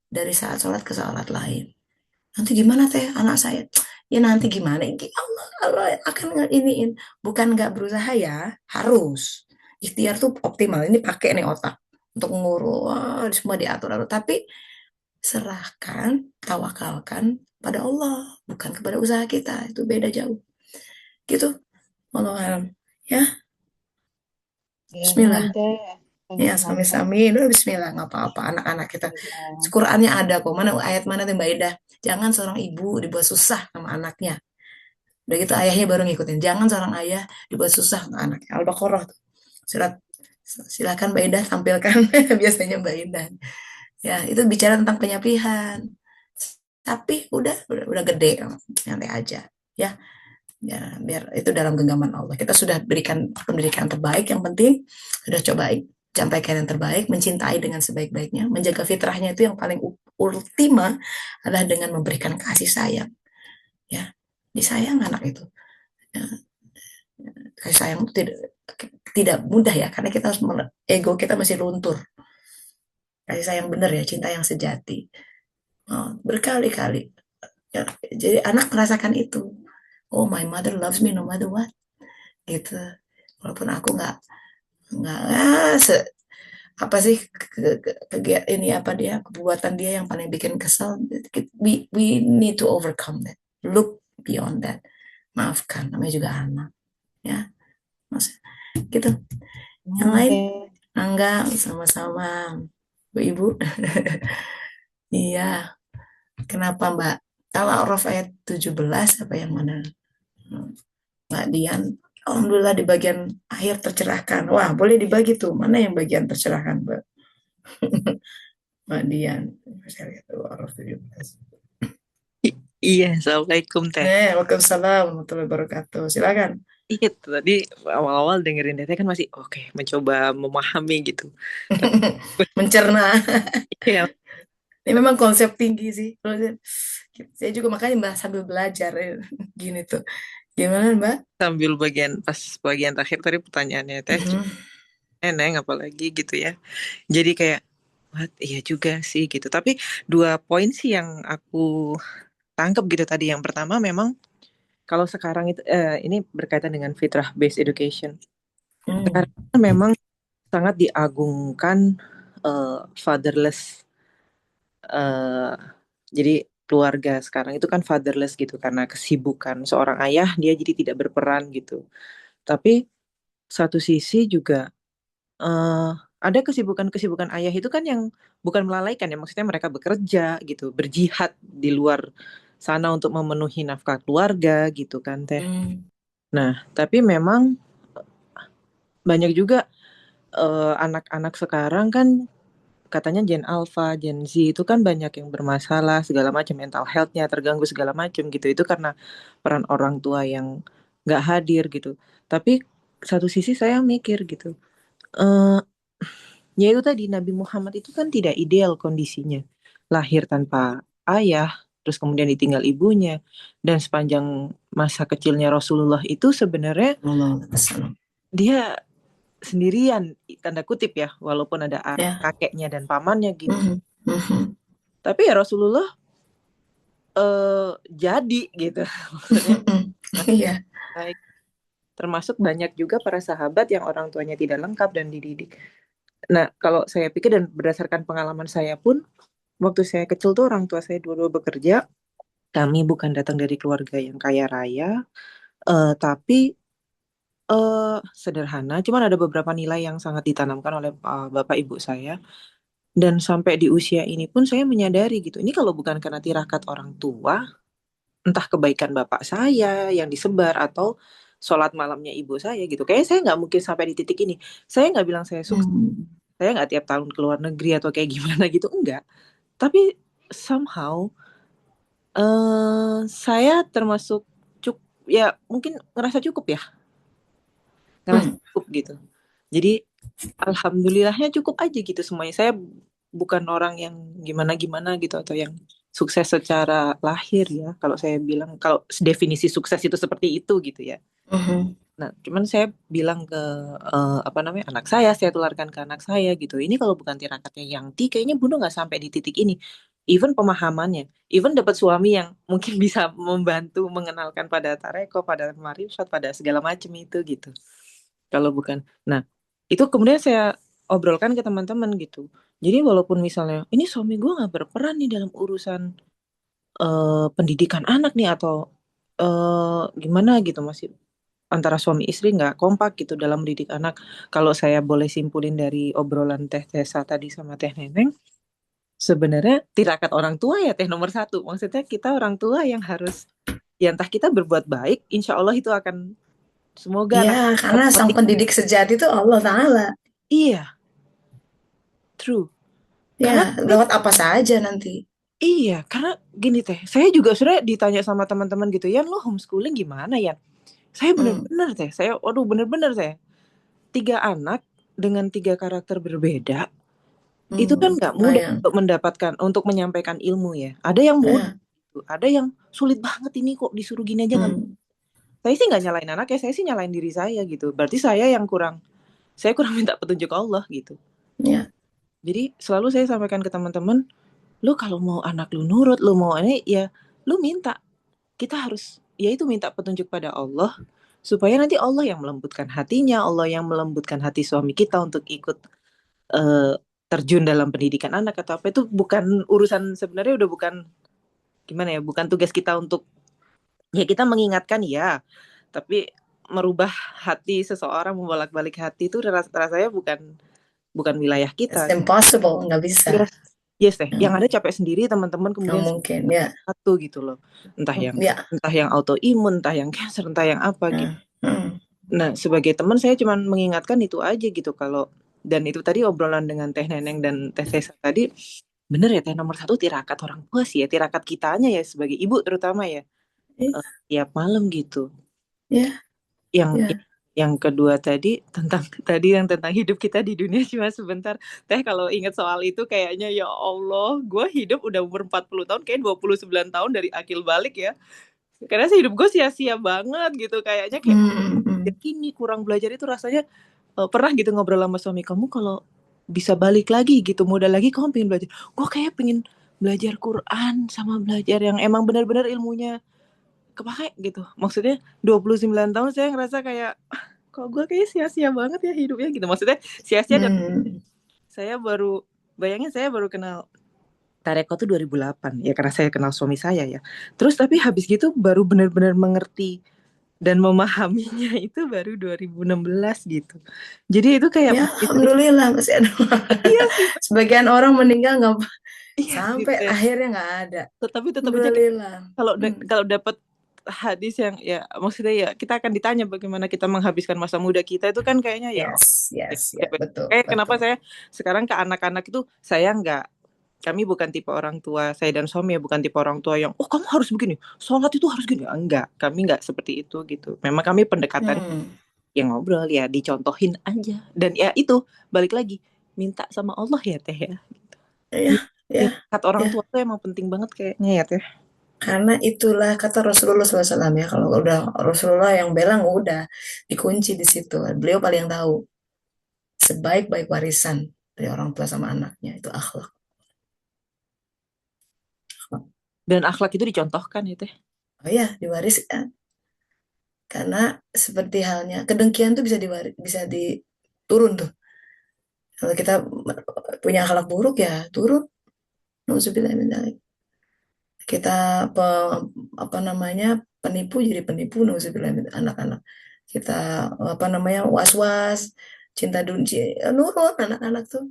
Dari saat sholat ke sholat lain. Nanti gimana teh anak saya? Ya nanti gimana? Allah akan iniin. Bukan nggak berusaha ya, harus. Ikhtiar tuh optimal. Ini pakai nih otak untuk ngurus semua diatur. Tapi serahkan, tawakalkan pada Allah, bukan kepada usaha kita. Itu beda jauh. Gitu. Wallahu alam. Ya, Ya, Bismillah. mantap. Ya, Mantap. sami-sami. Udah Bismillah, nggak apa-apa. Anak-anak kita. Ya. Qurannya ada kok. Mana ayat mana tuh Mbak Ida? Jangan seorang ibu dibuat susah sama anaknya. Udah gitu ayahnya baru ngikutin. Jangan seorang ayah dibuat susah sama anaknya. Al-Baqarah tuh. Surat. Silakan Mbak Ida tampilkan. Biasanya Mbak Ida. Ya, itu bicara tentang penyapihan. Tapi udah gede, nyantai aja. Ya, ya, biar itu dalam genggaman Allah. Kita sudah berikan pendidikan terbaik, yang penting sudah coba sampaikan yang terbaik, mencintai dengan sebaik-baiknya, menjaga fitrahnya itu yang paling ultima adalah dengan memberikan kasih sayang. Ya, disayang anak itu. Ya, kasih sayang itu tidak mudah ya, karena kita harus ego kita masih luntur. Kasih sayang benar ya, cinta yang sejati. Oh, berkali-kali. Ya, jadi anak merasakan itu. Oh, my mother loves me no matter what. Gitu. Walaupun aku nggak apa sih ini apa dia kebuatan dia yang paling bikin kesel. We need to overcome that. Look beyond that. Maafkan, namanya juga anak. Ya, mas. Gitu. Yang lain, Oke. enggak, sama-sama. Bu Ibu. Iya. Kenapa Mbak? Kalau Al-A'raf ayat 17 apa yang mana? Mbak Dian Alhamdulillah di bagian akhir tercerahkan. Wah, boleh dibagi tuh. Mana yang bagian tercerahkan, Mbak? Mbak Dian. Saya lihat tuh, Araf 17. Iya, Assalamualaikum Teh. Waalaikumsalam warahmatullahi wabarakatuh. Silakan. Iya, tadi awal-awal dengerin Teteh kan masih oke, mencoba memahami gitu. Tapi Mencerna. iya, Ini memang konsep tinggi sih. Saya juga makanya Mbak sambil belajar gini tuh. Gimana Mbak? sambil bagian terakhir tadi pertanyaannya Teh, Mhm. Neneng apalagi gitu ya. Jadi kayak, what? Iya juga sih gitu. Tapi dua poin sih yang aku tangkap gitu tadi. Yang pertama memang kalau sekarang itu ini berkaitan dengan fitrah based education. Hmm. Sekarang kan memang sangat diagungkan fatherless. eh jadi keluarga sekarang itu kan fatherless gitu karena kesibukan seorang ayah dia jadi tidak berperan gitu. Tapi satu sisi juga eh ada kesibukan-kesibukan ayah itu kan yang bukan melalaikan ya, maksudnya mereka bekerja gitu, berjihad di luar sana untuk memenuhi nafkah keluarga gitu kan Teh. Hmm. Nah, tapi memang banyak juga anak-anak sekarang kan katanya Gen Alpha, Gen Z itu kan banyak yang bermasalah segala macam, mental health-nya terganggu segala macam gitu. Itu karena peran orang tua yang nggak hadir gitu. Tapi satu sisi saya mikir gitu, eh ya itu tadi Nabi Muhammad itu kan tidak ideal kondisinya, lahir tanpa ayah, terus kemudian ditinggal ibunya, dan sepanjang masa kecilnya Rasulullah itu sebenarnya Allah Wasallam. dia sendirian tanda kutip ya, walaupun ada Ya. kakeknya dan pamannya gitu. Mhm. Mhm. Tapi ya Rasulullah jadi gitu maksudnya Iya. baik, termasuk banyak juga para sahabat yang orang tuanya tidak lengkap dan dididik. Nah, kalau saya pikir dan berdasarkan pengalaman saya pun, waktu saya kecil tuh orang tua saya dua-dua bekerja. Kami bukan datang dari keluarga yang kaya raya, tapi sederhana. Cuman ada beberapa nilai yang sangat ditanamkan oleh bapak ibu saya. Dan sampai di usia ini pun saya menyadari gitu. Ini kalau bukan karena tirakat orang tua, entah kebaikan bapak saya yang disebar atau sholat malamnya ibu saya gitu. Kayaknya saya nggak mungkin sampai di titik ini. Saya nggak bilang saya sukses. Hmm. Saya nggak tiap tahun ke luar negeri atau kayak gimana gitu. Enggak. Tapi somehow saya termasuk cukup ya mungkin ngerasa cukup ya. Ngerasa Hmm. cukup gitu. Jadi alhamdulillahnya cukup aja gitu semuanya. Saya bukan orang yang gimana-gimana gitu atau yang sukses secara lahir ya. Kalau saya bilang kalau definisi sukses itu seperti itu gitu ya. Mhm. Nah, cuman saya bilang ke apa namanya anak saya tularkan ke anak saya gitu. Ini kalau bukan tirakatnya Yangti, kayaknya Bunda nggak sampai di titik ini. Even pemahamannya, even dapat suami yang mungkin bisa membantu mengenalkan pada Tareko, pada Marifat, pada segala macam itu gitu. Kalau bukan, nah itu kemudian saya obrolkan ke teman-teman gitu. Jadi walaupun misalnya ini suami gue nggak berperan nih dalam urusan pendidikan anak nih atau gimana gitu masih antara suami istri nggak kompak gitu dalam mendidik anak. Kalau saya boleh simpulin dari obrolan Teh Tessa tadi sama Teh Neneng, sebenarnya tirakat orang tua ya Teh nomor satu. Maksudnya kita orang tua yang harus, ya entah kita berbuat baik, insya Allah itu akan semoga Ya, anak karena sang otomatis. pendidik sejati itu Allah Ta'ala. Iya, true. Ya, Karena lewat apa saja nanti. iya, karena gini Teh, saya juga sudah ditanya sama teman-teman gitu, Yan lo homeschooling gimana Yan? Saya Hmm. bener-bener Teh, waduh bener-bener Teh, 3 anak dengan 3 karakter berbeda. Itu kan nggak mudah Kebayang. untuk mendapatkan, untuk menyampaikan ilmu ya. Ada yang mudah, Ya. ada yang sulit banget ini kok disuruh gini aja nggak. Hmm. Saya sih nggak nyalain anak ya, saya sih nyalain diri saya gitu. Berarti saya kurang minta petunjuk Allah gitu. Ya. Jadi selalu saya sampaikan ke teman-teman, lu kalau mau anak lu nurut, lu mau ini ya, lu minta. Kita harus, ya itu minta petunjuk pada Allah supaya nanti Allah yang melembutkan hatinya, Allah yang melembutkan hati suami kita untuk ikut eh, terjun dalam pendidikan anak atau apa, itu bukan urusan, sebenarnya udah bukan gimana ya, bukan tugas kita untuk, ya kita mengingatkan ya, tapi merubah hati seseorang, membolak-balik hati itu rasanya bukan wilayah It's kita. impossible, nggak bisa. Yes, yes Teh. Yang Hmm. ada capek sendiri teman-teman Nggak kemudian mungkin, ya. satu gitu loh. Entah yang Ya. autoimun, entah yang cancer, entah yang apa gitu. Hmm. Hmm. Nah, sebagai teman saya cuma mengingatkan itu aja gitu kalau dan itu tadi obrolan dengan Teh Neneng dan Teh Tessa tadi bener ya Teh nomor satu tirakat orang tua sih ya tirakat kitanya ya sebagai ibu terutama ya Iya, tiap malam gitu. ya, Yang ya. yang kedua tadi tentang tadi yang tentang hidup kita di dunia cuma sebentar. Teh kalau ingat soal itu kayaknya ya Allah, gue hidup udah umur 40 tahun kayak 29 tahun dari akil balik ya. Karena sih hidup gue sia-sia banget gitu kayaknya kayak Hmm. gini kurang belajar itu rasanya pernah gitu ngobrol sama suami kamu kalau bisa balik lagi gitu modal lagi kamu pengen belajar gue kayak pengen belajar Quran sama belajar yang emang benar-benar ilmunya kepake gitu maksudnya 29 tahun saya ngerasa kayak kok gue kayak sia-sia banget ya hidupnya gitu maksudnya sia-sia dan Hmm. saya baru bayangin saya baru kenal Tareko tuh 2008 ya karena saya kenal suami saya ya terus tapi habis gitu baru benar-benar mengerti dan memahaminya itu baru 2016 gitu. Jadi itu kayak Ya, itu alhamdulillah masih ada. iya sih, Sebagian orang meninggal nggak iya gitu sampai ya. akhirnya nggak ada. Tetapi tetap aja kayak Alhamdulillah. kalau Hmm. kalau dapat hadis yang ya maksudnya ya kita akan ditanya bagaimana kita menghabiskan masa muda kita itu kan kayaknya ya Yes, yes, ya, betul, kayak kenapa betul. saya sekarang ke anak-anak itu saya nggak kami bukan tipe orang tua saya dan suami ya bukan tipe orang tua yang oh kamu harus begini sholat itu harus gini enggak kami nggak seperti itu gitu memang kami pendekatan Hmm. yang ngobrol ya dicontohin aja dan ya itu balik lagi minta sama Allah ya Teh ya Ya, ya, nasihat orang ya. tua tuh emang penting banget kayaknya ya Teh. Karena itulah kata Rasulullah SAW ya. Kalau udah Rasulullah yang bilang udah dikunci di situ. Beliau paling tahu sebaik-baik warisan dari orang tua sama anaknya itu akhlak. Dan akhlak itu dicontohkan ya Teh. Oh ya, diwariskan. Karena seperti halnya kedengkian tuh bisa diturun tuh. Kalau kita punya akhlak buruk ya turun. Nauzubillah min dzalik. Kita apa namanya penipu jadi penipu nauzubillah min anak-anak. Kita apa namanya was-was, cinta dunia nurun anak-anak tuh.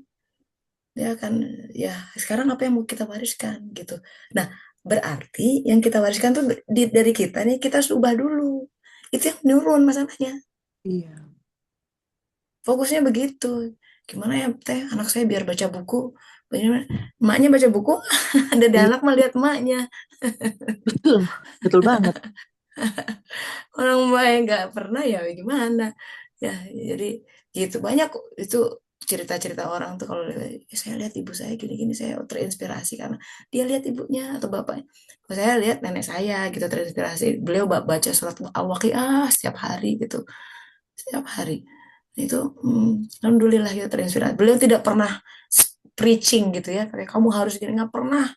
Ya kan ya sekarang apa yang mau kita wariskan gitu. Nah, berarti yang kita wariskan tuh dari kita nih kita harus ubah dulu. Itu yang nurun masalahnya. Iya. Fokusnya begitu. Gimana ya teh anak saya biar baca buku. Bagaimana? Emaknya baca buku, ada di Iya, anak mah lihat emaknya. betul, betul banget. Orang emaknya nggak pernah ya gimana. Ya jadi gitu banyak kok itu cerita-cerita orang tuh kalau saya lihat ibu saya gini-gini saya terinspirasi karena dia lihat ibunya atau bapaknya. Kalau saya lihat nenek saya gitu terinspirasi. Beliau baca surat Al-Waqiah setiap hari gitu. Setiap hari. Itu alhamdulillah kita terinspirasi. Beliau tidak pernah preaching gitu ya, kayak kamu harus gini nggak pernah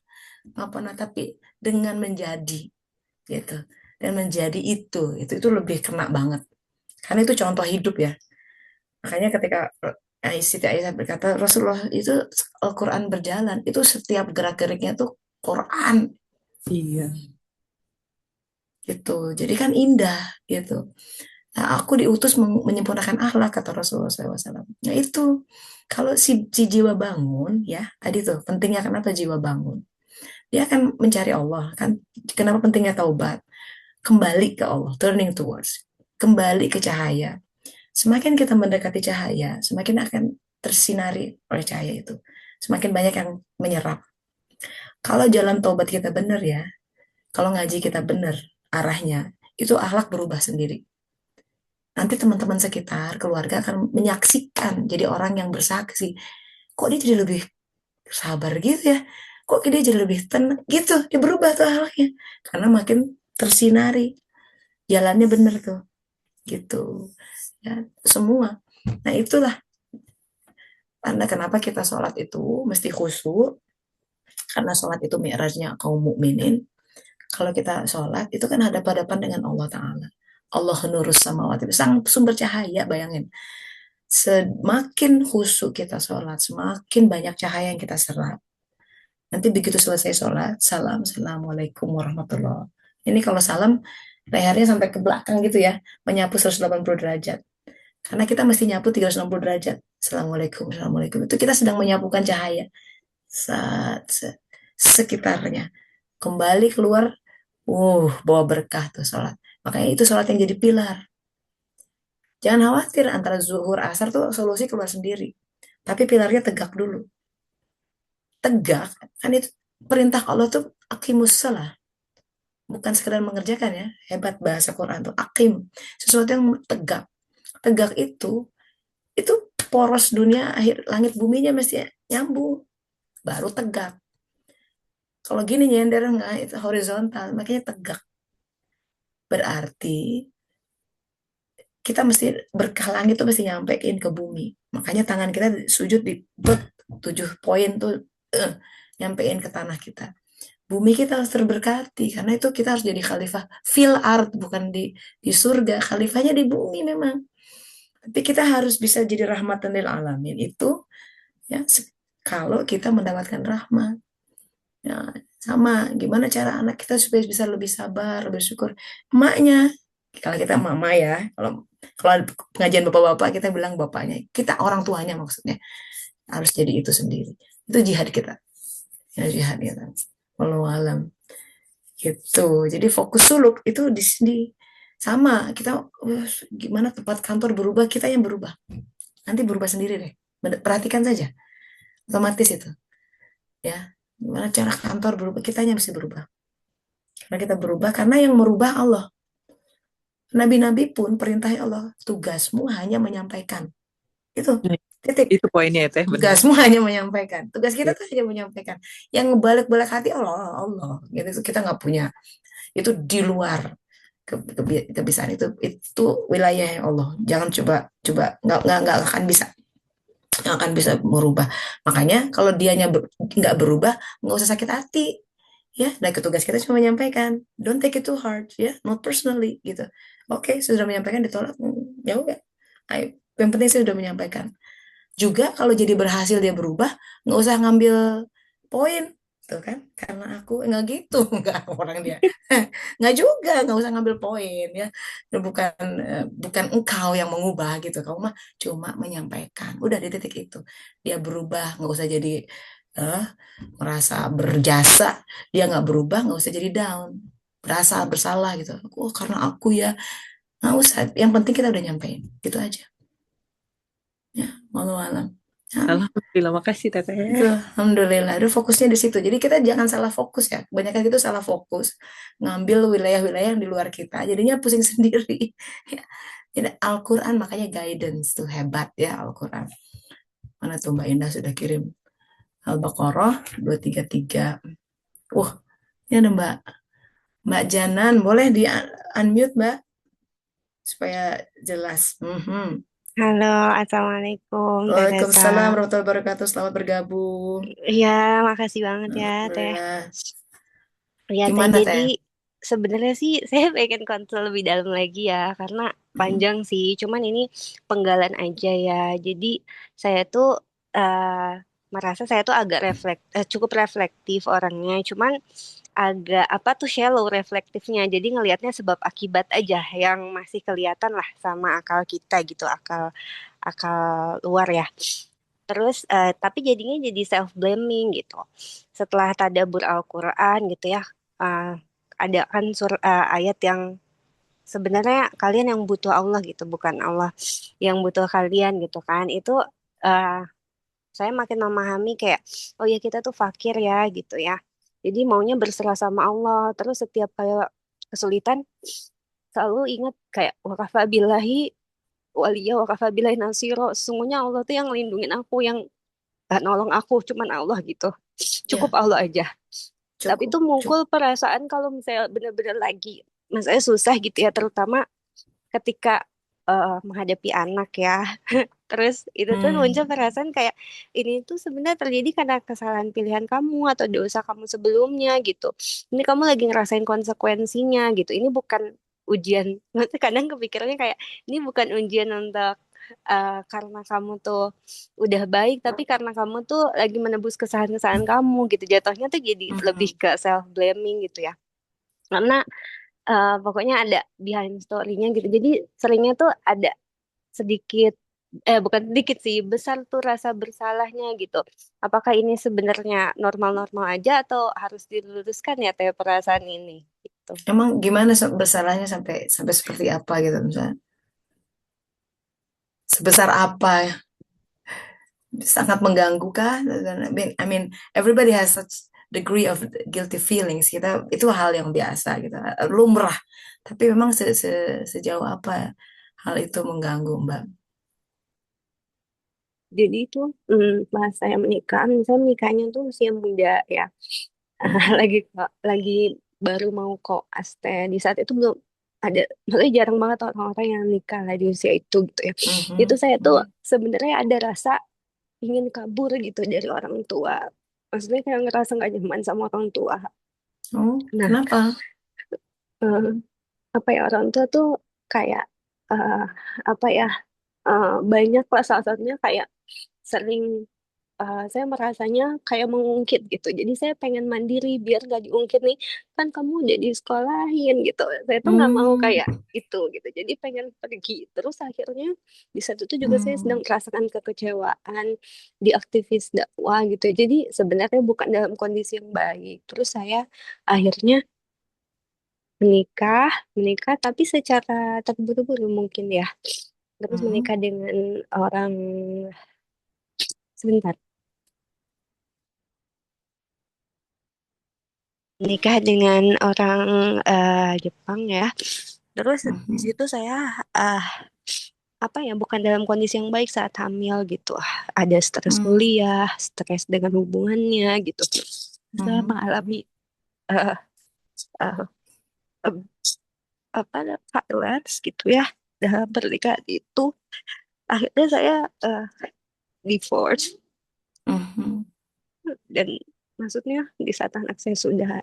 tapi dengan menjadi gitu dan menjadi itu lebih kena banget karena itu contoh hidup ya. Makanya ketika Siti Aisyah berkata Rasulullah itu Al-Quran berjalan itu setiap gerak-geriknya tuh Quran Iya. gitu jadi kan indah gitu. Nah, aku diutus menyempurnakan akhlak kata Rasulullah SAW. Nah itu kalau si jiwa bangun ya tadi tuh pentingnya kenapa jiwa bangun dia akan mencari Allah kan kenapa pentingnya taubat kembali ke Allah turning towards kembali ke cahaya. Semakin kita mendekati cahaya semakin akan tersinari oleh cahaya itu semakin banyak yang menyerap. Kalau jalan taubat kita benar ya kalau ngaji kita benar arahnya itu akhlak berubah sendiri. Nanti teman-teman sekitar, keluarga akan menyaksikan jadi orang yang bersaksi. Kok dia jadi lebih sabar gitu ya? Kok dia jadi lebih tenang gitu? Dia berubah tuh halnya. Karena makin tersinari. Jalannya bener tuh. Gitu. Ya, semua. Nah itulah tanda kenapa kita sholat itu mesti khusyuk. Karena sholat itu mi'rajnya kaum mukminin. Kalau kita sholat itu kan hadap-hadapan dengan Allah Ta'ala. Allah nurus samawati. Sang sumber cahaya bayangin. Semakin khusyuk kita sholat, semakin banyak cahaya yang kita serap. Nanti begitu selesai sholat, salam, assalamualaikum warahmatullahi. Ini kalau salam, lehernya sampai ke belakang gitu ya, menyapu 180 derajat. Karena kita mesti nyapu 360 derajat. Assalamualaikum, assalamualaikum. Itu kita sedang menyapukan cahaya sekitarnya. Kembali keluar, bawa berkah tuh sholat. Makanya itu sholat yang jadi pilar. Jangan khawatir antara zuhur asar tuh solusi keluar sendiri. Tapi pilarnya tegak dulu. Tegak kan itu perintah Allah tuh aqimus shalah, bukan sekedar mengerjakan ya. Hebat bahasa Quran tuh akim, sesuatu yang tegak. Tegak itu poros dunia akhir langit buminya mesti nyambung, baru tegak. Kalau gini nyender nggak, itu horizontal, makanya tegak. Berarti kita mesti berkah langit itu mesti nyampein ke bumi. Makanya tangan kita sujud di 7 poin tuh eh, nyampein ke tanah kita. Bumi kita harus terberkati karena itu kita harus jadi khalifah fil art, bukan di surga. Khalifahnya di bumi memang. Tapi kita harus bisa jadi rahmatan lil alamin itu ya kalau kita mendapatkan rahmat. Ya, sama gimana cara anak kita supaya bisa lebih sabar, lebih syukur. Emaknya, kalau kita mama ya, kalau ada pengajian bapak-bapak kita bilang bapaknya, kita orang tuanya maksudnya harus jadi itu sendiri. Itu jihad kita, ya jihad kita. Walau alam gitu. Jadi fokus suluk itu di sini sama kita gimana tempat kantor berubah kita yang berubah. Nanti berubah sendiri deh. Perhatikan saja, otomatis itu ya. Gimana cara kantor berubah, kitanya mesti berubah. Karena kita berubah, karena yang merubah Allah. Nabi-nabi pun perintah Allah, tugasmu hanya menyampaikan. Itu, Nah, titik. itu poinnya ya Teh, benar. Tugasmu hanya menyampaikan. Tugas kita Ya. tuh hanya menyampaikan. Yang ngebalik-balik hati Allah, Allah. Gitu, kita nggak punya. Itu di luar kebiasaan itu wilayah Allah. Jangan coba nggak akan bisa, nggak akan bisa merubah. Makanya kalau dianya nggak berubah, nggak usah sakit hati. Ya, dan tugas kita cuma menyampaikan, don't take it too hard, ya, not personally gitu. Oke, sudah menyampaikan ditolak, ya udah. Yang penting saya sudah menyampaikan. Juga kalau jadi berhasil dia berubah, nggak usah ngambil poin, tuh kan? Karena aku nggak gitu, nggak orang dia, nggak juga, nggak usah ngambil poin ya. Bukan bukan engkau yang mengubah gitu, kamu mah cuma menyampaikan. Udah di titik itu, dia berubah, nggak usah jadi eh, merasa berjasa, dia nggak berubah, nggak usah jadi down, berasa bersalah gitu. Oh karena aku ya, nggak usah. Yang penting kita udah nyampein, gitu aja. Ya, walau alam. Ya, Alhamdulillah, makasih Teteh. itu alhamdulillah. Itu fokusnya di situ. Jadi kita jangan salah fokus ya. Kebanyakan itu salah fokus, ngambil wilayah-wilayah yang di luar kita. Jadinya pusing sendiri. Ya. Jadi Al-Quran makanya guidance tuh hebat ya Al-Quran. Mana tuh Mbak Indah sudah kirim Al-Baqarah 233. Ini ada Mbak Janan. Boleh di unmute Mbak supaya jelas. Halo, Assalamualaikum, Teh Tessa. Waalaikumsalam warahmatullahi wabarakatuh. Selamat bergabung. Iya, makasih banget ya, Teh. Alhamdulillah. Ya, Teh, Gimana jadi Teh? sebenarnya sih saya pengen konsul lebih dalam lagi ya, karena panjang sih. Cuman ini penggalan aja ya. Jadi saya tuh merasa saya tuh agak cukup reflektif orangnya. Cuman agak apa tuh shallow reflektifnya. Jadi ngelihatnya sebab akibat aja yang masih kelihatan lah sama akal kita gitu, akal akal luar ya. Terus tapi jadinya jadi self blaming gitu. Setelah tadabbur Al-Qur'an gitu ya, eh, ada kan ayat yang sebenarnya kalian yang butuh Allah gitu, bukan Allah yang butuh kalian gitu kan. Itu eh, saya makin memahami kayak oh ya kita tuh fakir ya gitu ya. Jadi maunya berserah sama Allah. Terus setiap kayak kesulitan selalu ingat kayak wakafa billahi waliya wakafa billahi nasiro. Sesungguhnya Allah tuh yang ngelindungin aku, yang nolong aku cuman Allah gitu. Cukup Ya, Allah aja. Tapi cukup, itu muncul cukup. perasaan kalau misalnya bener-bener lagi masanya susah gitu ya, terutama ketika menghadapi anak ya. Terus itu tuh muncul Hmm, perasaan kayak ini tuh sebenarnya terjadi karena kesalahan pilihan kamu atau dosa kamu sebelumnya gitu. Ini kamu lagi ngerasain konsekuensinya gitu. Ini bukan ujian. Nanti kadang kepikirannya kayak ini bukan ujian untuk karena kamu tuh udah baik, tapi karena kamu tuh lagi menebus kesalahan-kesalahan kamu gitu. Jatuhnya tuh jadi lebih hmm. ke self blaming gitu ya. Karena pokoknya ada behind story-nya gitu. Jadi seringnya tuh ada sedikit bukan sedikit sih, besar tuh rasa bersalahnya gitu. Apakah ini sebenarnya normal-normal aja atau harus diluruskan ya teh perasaan ini gitu. Emang gimana bersalahnya sampai sampai seperti apa gitu misalnya? Sebesar apa? Sangat mengganggu kah? I mean, everybody has such degree of guilty feelings. Kita itu hal yang biasa gitu, lumrah. Tapi memang sejauh apa hal itu mengganggu, Mbak? Jadi itu pas saya menikah, saya menikahnya tuh usia muda ya. Mhm, Lagi baru mau koas teh. Di saat itu belum ada, maksudnya jarang banget orang-orang yang nikah lah di usia itu gitu ya. Itu mhm, saya tuh mhm. sebenarnya ada rasa ingin kabur gitu dari orang tua. Maksudnya kayak ngerasa nggak nyaman sama orang tua. Oh, Nah, kenapa? eh, apa ya, orang tua tuh kayak eh, apa ya, banyak lah, salah satunya kayak sering, saya merasanya kayak mengungkit gitu. Jadi saya pengen mandiri biar gak diungkit nih. Kan kamu udah disekolahin gitu. Saya tuh nggak mau Hmm, kayak itu gitu. Jadi pengen pergi. Terus akhirnya di satu itu juga saya sedang hmm, merasakan kekecewaan di aktivis dakwah gitu. Jadi sebenarnya bukan dalam kondisi yang baik. Terus saya akhirnya menikah, menikah tapi secara terburu-buru mungkin ya. Terus mhm, menikah dengan orang, sebentar, menikah dengan orang Jepang ya. Terus di mhm, situ saya eh, apa ya, bukan dalam kondisi yang baik saat hamil gitu. Ada stres hmm, kuliah, stres dengan hubungannya gitu. Saya mhm, mengalami eh, eh, eh, apa, violence gitu ya dalam pernikahan itu. Akhirnya saya eh, divorce. mhm, Dan maksudnya di saat anak saya sudah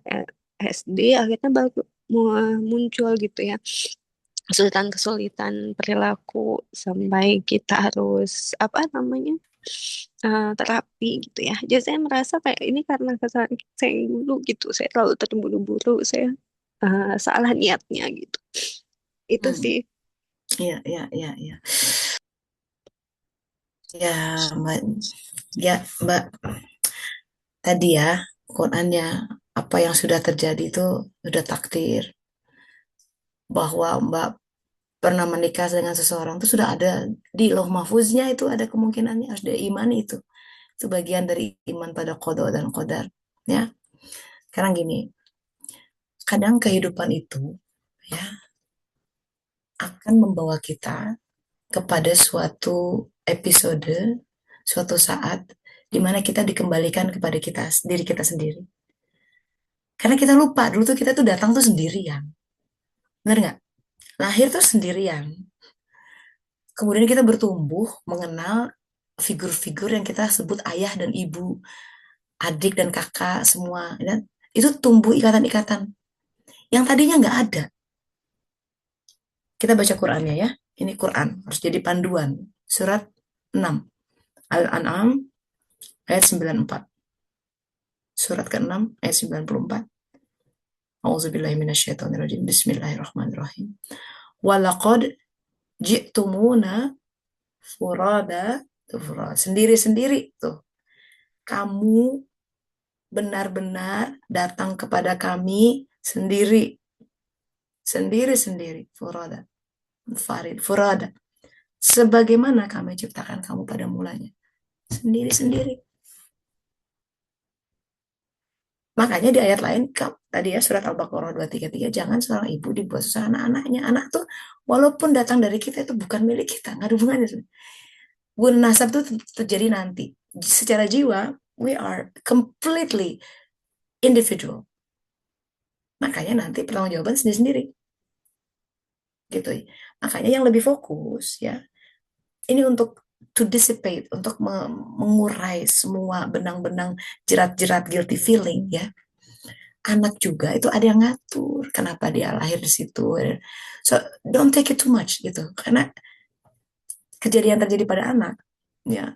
SD, akhirnya baru muncul gitu ya kesulitan-kesulitan perilaku, sampai kita harus apa namanya, terapi gitu ya. Jadi saya merasa kayak ini karena kesalahan saya yang dulu gitu, saya terlalu terburu-buru, saya salah niatnya gitu. Itu hmm. sih. Ya, ya, ya, ya. Ya, Mbak. Ya, Mbak. Tadi ya, Qurannya apa yang sudah terjadi itu sudah takdir. Bahwa Mbak pernah menikah dengan seseorang itu sudah ada di Lauh Mahfuznya, itu ada kemungkinannya, harus diimani itu. Itu bagian dari iman pada qada dan qadar. Ya, sekarang gini, kadang kehidupan itu ya akan membawa kita kepada suatu episode, suatu saat di mana kita dikembalikan kepada kita diri kita sendiri. Karena kita lupa dulu tuh kita tuh datang tuh sendirian, bener nggak? Lahir tuh sendirian. Kemudian kita bertumbuh mengenal figur-figur yang kita sebut ayah dan ibu, adik dan kakak semua. Dan itu tumbuh ikatan-ikatan yang tadinya nggak ada. Kita baca Qurannya ya. Ini Quran harus jadi panduan. Surat 6 Al-An'am ayat 94. Surat ke-6 ayat 94. A'udzubillahi minasyaitonirrajim. Bismillahirrahmanirrahim. Walaqad ji'tumuna furada, sendiri-sendiri tuh. Kamu benar-benar datang kepada kami sendiri, sendiri-sendiri, furada, farid, furada. Sebagaimana kami ciptakan kamu pada mulanya, sendiri-sendiri. Makanya di ayat lain, tadi ya surat Al-Baqarah 233, jangan seorang ibu dibuat susah anak-anaknya. Anak tuh walaupun datang dari kita itu bukan milik kita, nggak ada hubungannya. Hubungan nasab tuh terjadi nanti. Secara jiwa, we are completely individual. Makanya nanti pertanggungjawaban sendiri-sendiri. Gitu. Makanya yang lebih fokus ya, ini untuk to dissipate, untuk mengurai semua benang-benang jerat-jerat guilty feeling ya. Anak juga itu ada yang ngatur kenapa dia lahir di situ. So don't take it too much gitu. Karena kejadian terjadi pada anak ya.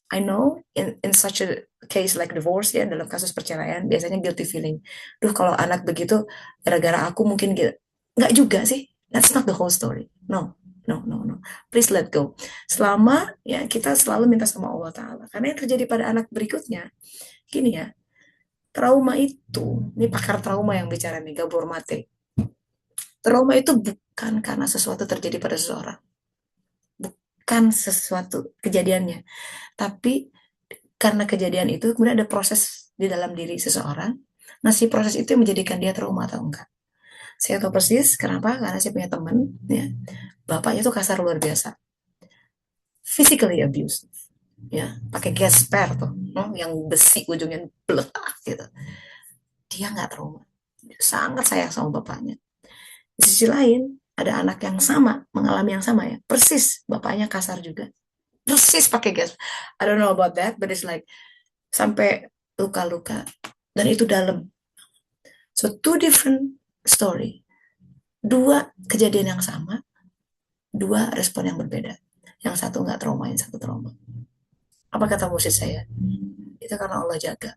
I know in such a case like divorce ya, dalam kasus perceraian biasanya guilty feeling. Duh kalau anak begitu gara-gara aku mungkin gitu. Nggak juga sih. That's not the whole story. No, no, no, no. Please let go. Selama ya kita selalu minta sama Allah Ta'ala. Karena yang terjadi pada anak berikutnya, gini ya, trauma itu, ini pakar trauma yang bicara nih, Gabor Mate. Trauma itu bukan karena sesuatu terjadi pada seseorang. bukan sesuatu kejadiannya, tapi karena kejadian itu kemudian ada proses di dalam diri seseorang. Nah, si proses itu yang menjadikan dia trauma atau enggak. Saya tahu persis kenapa, karena saya punya teman, ya, bapaknya tuh kasar luar biasa, physically abuse, ya, pakai gesper tuh, yang besi ujungnya beletak gitu. Dia nggak trauma, dia sangat sayang sama bapaknya. Di sisi lain, ada anak yang sama, mengalami yang sama ya, persis, bapaknya kasar juga, persis pakai gas. I don't know about that, but it's like sampai luka-luka, dan itu dalam. So two different story, dua kejadian yang sama, dua respon yang berbeda. Yang satu nggak trauma, yang satu trauma. Apa kata murid saya? Itu karena Allah jaga.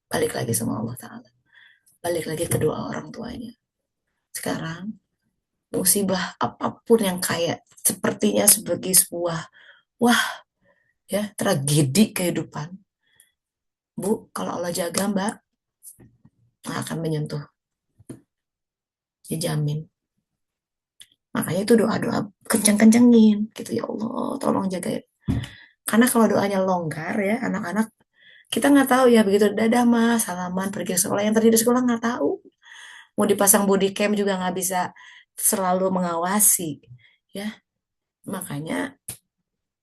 Balik lagi sama Allah Ta'ala. Balik lagi ke doa orang tuanya. Sekarang, musibah apapun yang kayak sepertinya sebagai sebuah, wah, ya, tragedi kehidupan. Bu, kalau Allah jaga, Mbak, nggak akan menyentuh. Dijamin. Makanya itu doa-doa kenceng-kencengin. Gitu, ya Allah, tolong jaga. Karena kalau doanya longgar ya, anak-anak, kita nggak tahu ya, begitu dadah mas, salaman, pergi ke sekolah. Yang tadi di sekolah nggak tahu. Mau dipasang body cam juga nggak bisa selalu mengawasi. Ya, makanya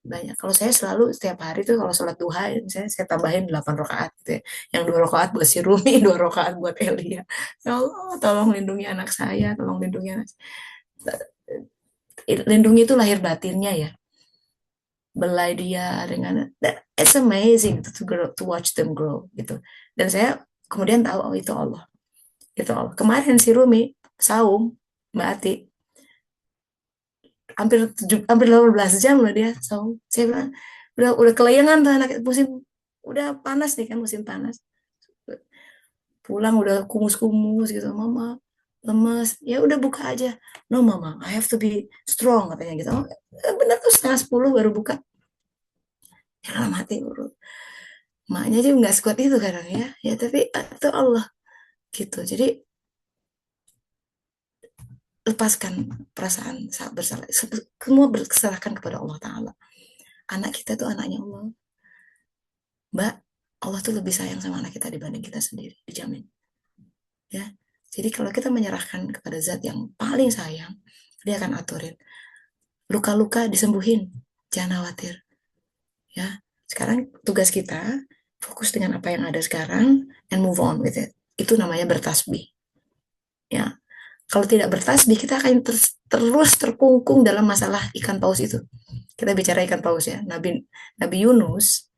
banyak. Kalau saya selalu setiap hari tuh kalau sholat duha, saya tambahin 8 rakaat gitu ya. Yang 2 rakaat buat si Rumi, 2 rakaat buat Elia. Ya Allah, tolong lindungi anak saya, tolong lindungi anak. Lindungi itu lahir batinnya ya. Belai dia dengan, it's amazing to grow, to watch them grow gitu. Dan saya kemudian tahu, oh itu Allah. Itu Allah. Kemarin si Rumi saum, Mbak Ati, hampir 18 jam loh dia saum. Saya bilang, udah kelayangan tuh anak musim, udah panas nih kan, musim panas. Pulang udah kumus-kumus gitu, mama lemes, ya udah buka aja. No mama, I have to be strong katanya gitu. Oh, benar tuh 9:30 baru buka. Ya dalam hati urut. Maknya juga nggak sekuat itu kadang ya. Ya tapi itu Allah gitu. Jadi lepaskan perasaan bersalah. Semua berserahkan kepada Allah Ta'ala. Anak kita tuh anaknya Allah. Mbak, Allah tuh lebih sayang sama anak kita dibanding kita sendiri. Dijamin. Ya. Jadi kalau kita menyerahkan kepada zat yang paling sayang, dia akan aturin. Luka-luka disembuhin. Jangan khawatir. Ya. Sekarang tugas kita fokus dengan apa yang ada sekarang and move on with it. Itu namanya bertasbih. Ya. Kalau tidak bertasbih, kita akan terus terkungkung dalam masalah ikan paus itu. Kita bicara ikan paus ya. Nabi Yunus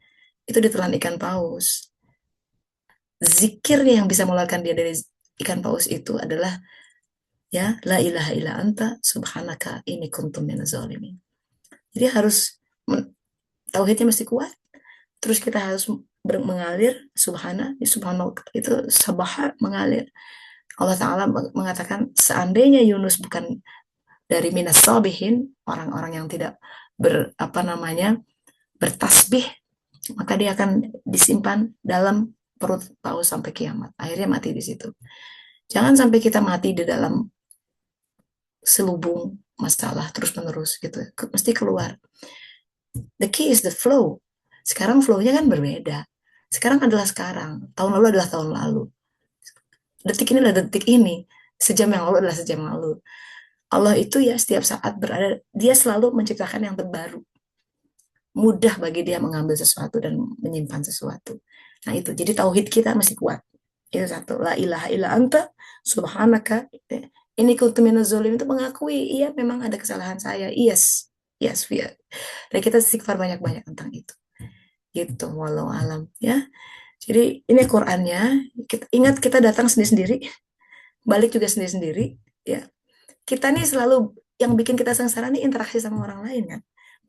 itu ditelan ikan paus. Zikirnya yang bisa mengeluarkan dia dari ikan paus itu adalah ya la ilaha illa anta subhanaka inni kuntu minaz zalimin. Jadi harus tauhidnya mesti kuat. Terus kita harus mengalir subhana itu sabah mengalir. Allah Ta'ala mengatakan seandainya Yunus bukan dari minas sabihin, orang-orang yang tidak bertasbih, maka dia akan disimpan dalam perut paus sampai kiamat. Akhirnya mati di situ. Jangan sampai kita mati di dalam selubung masalah terus-menerus gitu. Mesti keluar. The key is the flow. Sekarang flow-nya kan berbeda. Sekarang adalah sekarang. Tahun lalu adalah tahun lalu. Detik ini adalah detik ini. Sejam yang lalu adalah sejam yang lalu. Allah itu ya setiap saat berada, dia selalu menciptakan yang terbaru. Mudah bagi dia mengambil sesuatu dan menyimpan sesuatu. Nah itu, jadi tauhid kita masih kuat. Itu satu, la ilaha illa anta subhanaka. Ini kuntu minaz zalimin itu mengakui, iya memang ada kesalahan saya. Yes, fear. Dan kita istighfar banyak-banyak tentang itu. Gitu, walau alam ya. Jadi ini Qur'annya, ingat kita datang sendiri-sendiri, balik juga sendiri-sendiri, ya. Kita nih selalu, yang bikin kita sengsara nih interaksi sama orang lain kan.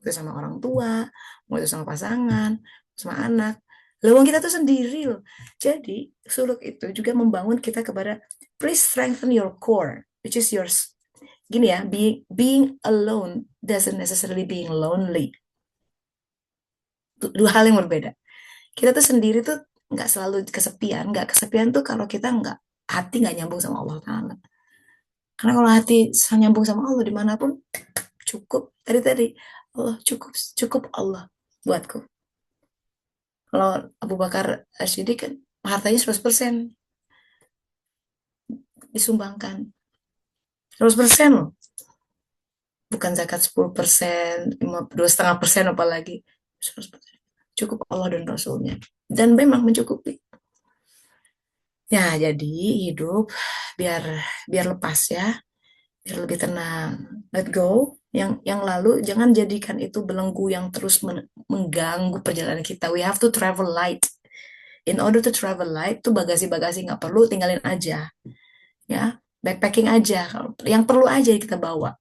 Itu sama orang tua, mau itu sama pasangan, sama anak. Lewang kita tuh sendiri loh. Jadi, suluk itu juga membangun kita kepada, please strengthen your core, which is yours. Gini ya, being alone doesn't necessarily being lonely. Dua hal yang berbeda. Kita tuh sendiri tuh nggak selalu kesepian. Nggak kesepian tuh kalau kita hati nggak nyambung sama Allah Ta'ala. Karena kalau hati nyambung sama Allah dimanapun cukup. Tadi Allah cukup Allah buatku. Kalau Abu Bakar As-Siddiq kan hartanya 100% disumbangkan. 100% loh. Bukan zakat 10%, 2,5% apalagi. 100%. Cukup Allah dan Rasulnya. Dan memang mencukupi. Ya, jadi hidup biar lepas ya, biar lebih tenang. Let go. Yang lalu jangan jadikan itu belenggu yang terus mengganggu perjalanan kita. We have to travel light. In order to travel light, tuh bagasi-bagasi nggak perlu, tinggalin aja. Ya, backpacking aja. Yang perlu aja kita bawa.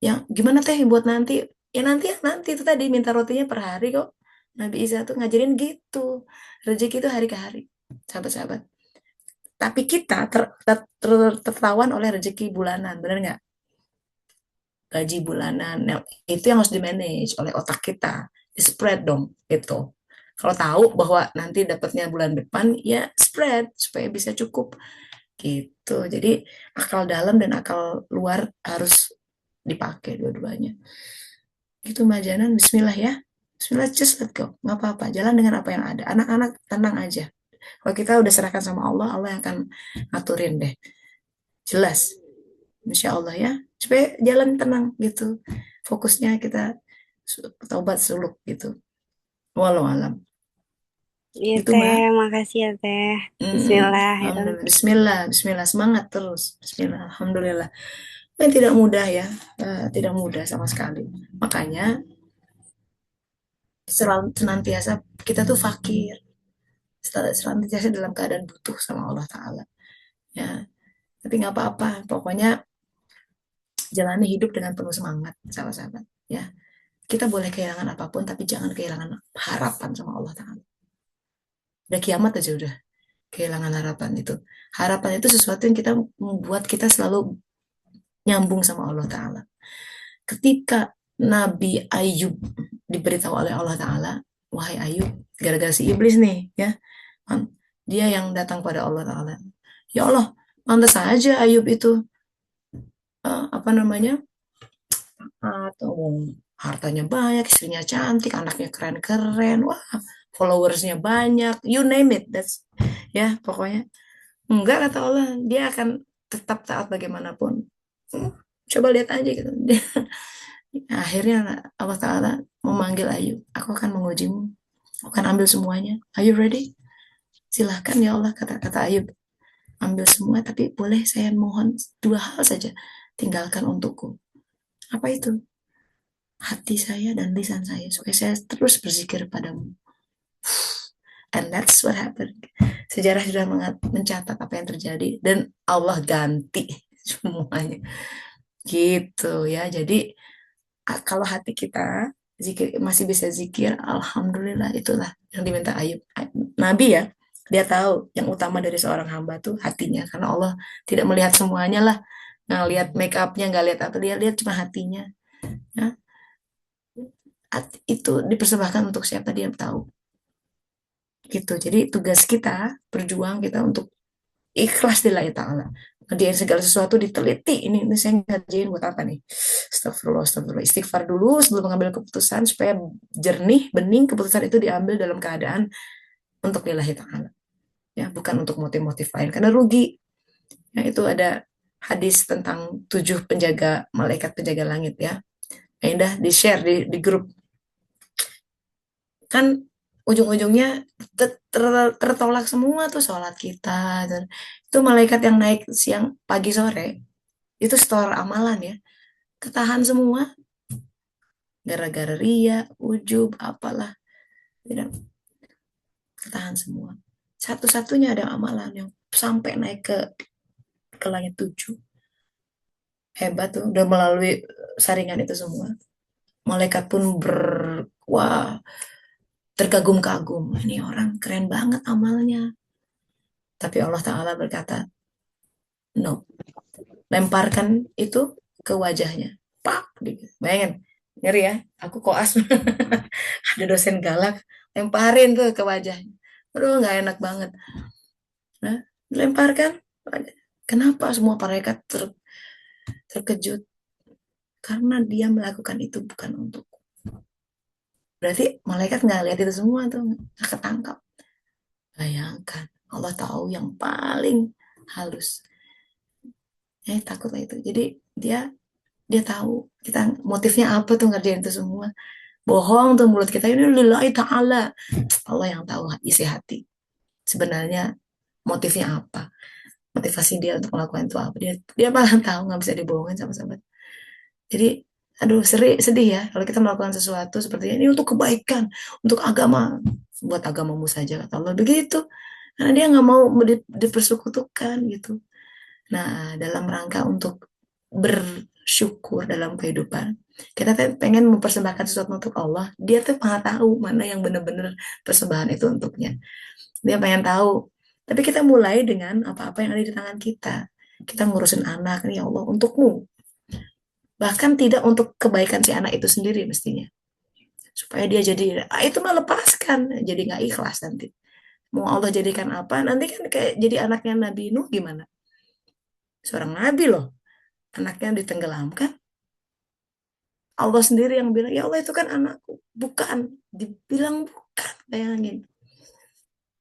Yang gimana teh buat nanti? Ya nanti itu tadi minta rotinya per hari kok. Nabi Isa tuh ngajarin gitu. Rezeki itu hari ke hari. Sahabat-sahabat. Tapi kita tertawan oleh rezeki bulanan, benar nggak? Gaji bulanan. Nah, itu yang harus di-manage oleh otak kita. Di-spread dong, gitu. Kalau tahu bahwa nanti dapatnya bulan depan, ya spread supaya bisa cukup. Gitu. Jadi akal dalam dan akal luar harus dipakai dua-duanya. Gitu Mbak Janan, bismillah ya. Bismillah, just let go. Nggak apa-apa, jalan dengan apa yang ada. Anak-anak tenang aja. Kalau kita udah serahkan sama Allah, Allah yang akan ngaturin deh. Jelas. Insya Allah ya. Supaya jalan tenang gitu. Fokusnya kita taubat suluk gitu. Walau alam. Iya Gitu Teh, Mbak. makasih ya Teh. Bismillah ya. Alhamdulillah. Bismillah. Bismillah. Semangat terus. Bismillah. Alhamdulillah. Yang tidak mudah ya. Tidak mudah sama sekali. Makanya selalu senantiasa kita tuh fakir. Senantiasa dalam keadaan butuh sama Allah Ta'ala. Ya. Tapi nggak apa-apa. Pokoknya jalani hidup dengan penuh semangat, sahabat-sahabat. Ya. Kita boleh kehilangan apapun, tapi jangan kehilangan harapan sama Allah Ta'ala. Udah kiamat aja udah kehilangan harapan itu. Harapan itu sesuatu yang kita membuat kita selalu nyambung sama Allah Ta'ala. Ketika Nabi Ayub diberitahu oleh Allah Ta'ala, wahai Ayub, gara-gara si iblis nih, ya, dia yang datang pada Allah Ta'ala. Ya Allah, pantas saja Ayub itu, apa namanya, atau hartanya banyak, istrinya cantik, anaknya keren-keren, wah, followersnya banyak, you name it, that's ya pokoknya. Enggak kata Allah, dia akan tetap taat bagaimanapun. Coba lihat aja gitu. Akhirnya Allah Ta'ala memanggil Ayub, aku akan mengujimu, aku akan ambil semuanya. Are you ready? Silahkan ya Allah, kata Ayub, ambil semua, tapi boleh saya mohon 2 hal saja, tinggalkan untukku. Apa itu? Hati saya dan lisan saya, supaya saya terus berzikir padamu. And that's what happened. Sejarah sudah mencatat apa yang terjadi, dan Allah ganti semuanya. Gitu ya. Jadi kalau hati kita zikir, masih bisa zikir, alhamdulillah, itulah yang diminta Ayub. Nabi ya, dia tahu yang utama dari seorang hamba tuh hatinya, karena Allah tidak melihat semuanya lah, nggak lihat make upnya, nggak lihat apa, dia lihat cuma hatinya ya. Itu dipersembahkan untuk siapa dia tahu gitu. Jadi tugas kita berjuang, kita untuk ikhlas lillahi ta'ala, ngerjain segala sesuatu diteliti, ini saya ngerjain buat apa nih, astagfirullah, istighfar dulu sebelum mengambil keputusan, supaya jernih, bening, keputusan itu diambil dalam keadaan untuk lillahi ta'ala ya, bukan untuk motif-motif lain, karena rugi ya. Itu ada hadis tentang 7 penjaga, malaikat penjaga langit ya, indah di share di grup, kan ujung-ujungnya tertolak semua tuh sholat kita, dan itu malaikat yang naik siang pagi sore itu store amalan ya, ketahan semua gara-gara ria, ujub, apalah, tidak, ketahan semua. Satu-satunya ada amalan yang sampai naik ke langit 7, hebat tuh, udah melalui saringan itu semua. Malaikat pun wah, terkagum-kagum, ini orang keren banget amalnya. Tapi Allah Ta'ala berkata, no, lemparkan itu ke wajahnya. Pak, bayangin, ngeri ya, aku koas. Ada dosen galak, lemparin tuh ke wajahnya. Aduh, nggak enak banget. Nah, lemparkan. Kenapa semua malaikat terkejut karena dia melakukan itu bukan untuk. Berarti malaikat nggak lihat itu semua tuh, nggak ketangkap. Bayangkan, Allah tahu yang paling halus. Takutlah itu. Jadi dia tahu kita motifnya apa tuh ngerjain itu semua. Bohong tuh mulut kita ini lillahi ta'ala. Allah yang tahu isi hati. Sebenarnya motifnya apa? Motivasi dia untuk melakukan itu apa? Dia malah tahu, nggak bisa dibohongin sama sahabat. Jadi, aduh sedih ya kalau kita melakukan sesuatu seperti ini untuk kebaikan, untuk agama, buat agamamu saja kata Allah begitu. Karena dia nggak mau dipersekutukan gitu. Nah, dalam rangka untuk bersyukur dalam kehidupan, kita pengen mempersembahkan sesuatu untuk Allah. Dia tuh pengen tahu mana yang benar-benar persembahan itu untuknya. Dia pengen tahu. Tapi kita mulai dengan apa-apa yang ada di tangan kita. Kita ngurusin anak, nih ya Allah, untukmu. Bahkan tidak untuk kebaikan si anak itu sendiri mestinya. Supaya dia jadi, itu mah lepaskan. Jadi nggak ikhlas nanti. Mau Allah jadikan apa, nanti kan kayak jadi anaknya Nabi Nuh gimana? Seorang Nabi loh. Anaknya ditenggelamkan. Allah sendiri yang bilang, ya Allah itu kan anakku. Bukan. Dibilang bukan. Bayangin.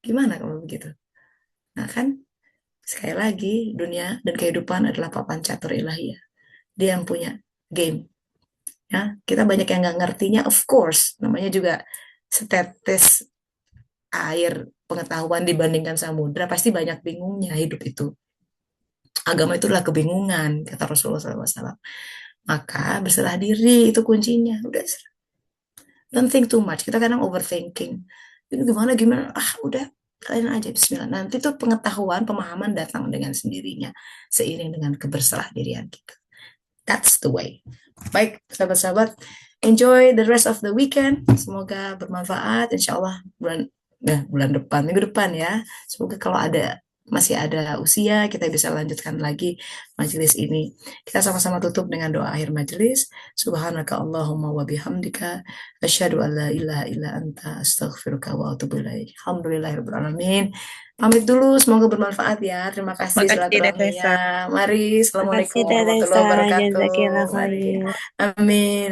Gimana kalau begitu? Nah kan, sekali lagi, dunia dan kehidupan adalah papan catur ilahiyah. Dia yang punya game. Ya, kita banyak yang nggak ngertinya, of course. Namanya juga setetes air pengetahuan dibandingkan samudra, pasti banyak bingungnya hidup itu. Agama itu adalah kebingungan, kata Rasulullah SAW. Maka berserah diri, itu kuncinya. Udah, don't think too much. Kita kadang overthinking. Ini gimana? Udah, kalian aja bismillah. Nanti tuh pengetahuan, pemahaman datang dengan sendirinya. Seiring dengan keberserah dirian kita. That's the way. Baik, sahabat-sahabat. Enjoy the rest of the weekend. Semoga bermanfaat. Insya Allah bulan depan, minggu depan ya. Semoga kalau masih ada usia, kita bisa lanjutkan lagi majelis ini. Kita sama-sama tutup dengan doa akhir majelis. Subhanaka Allahumma wa bihamdika asyhadu an la ilaha illa anta astaghfiruka wa atubu ilaik. Alhamdulillahirabbil alamin. Pamit dulu, semoga bermanfaat ya. Terima kasih Makasih silaturahminya. Desa. Mari, Makasih assalamualaikum Teh warahmatullahi Resa, wabarakatuh. jazakillah Mari, khair. amin.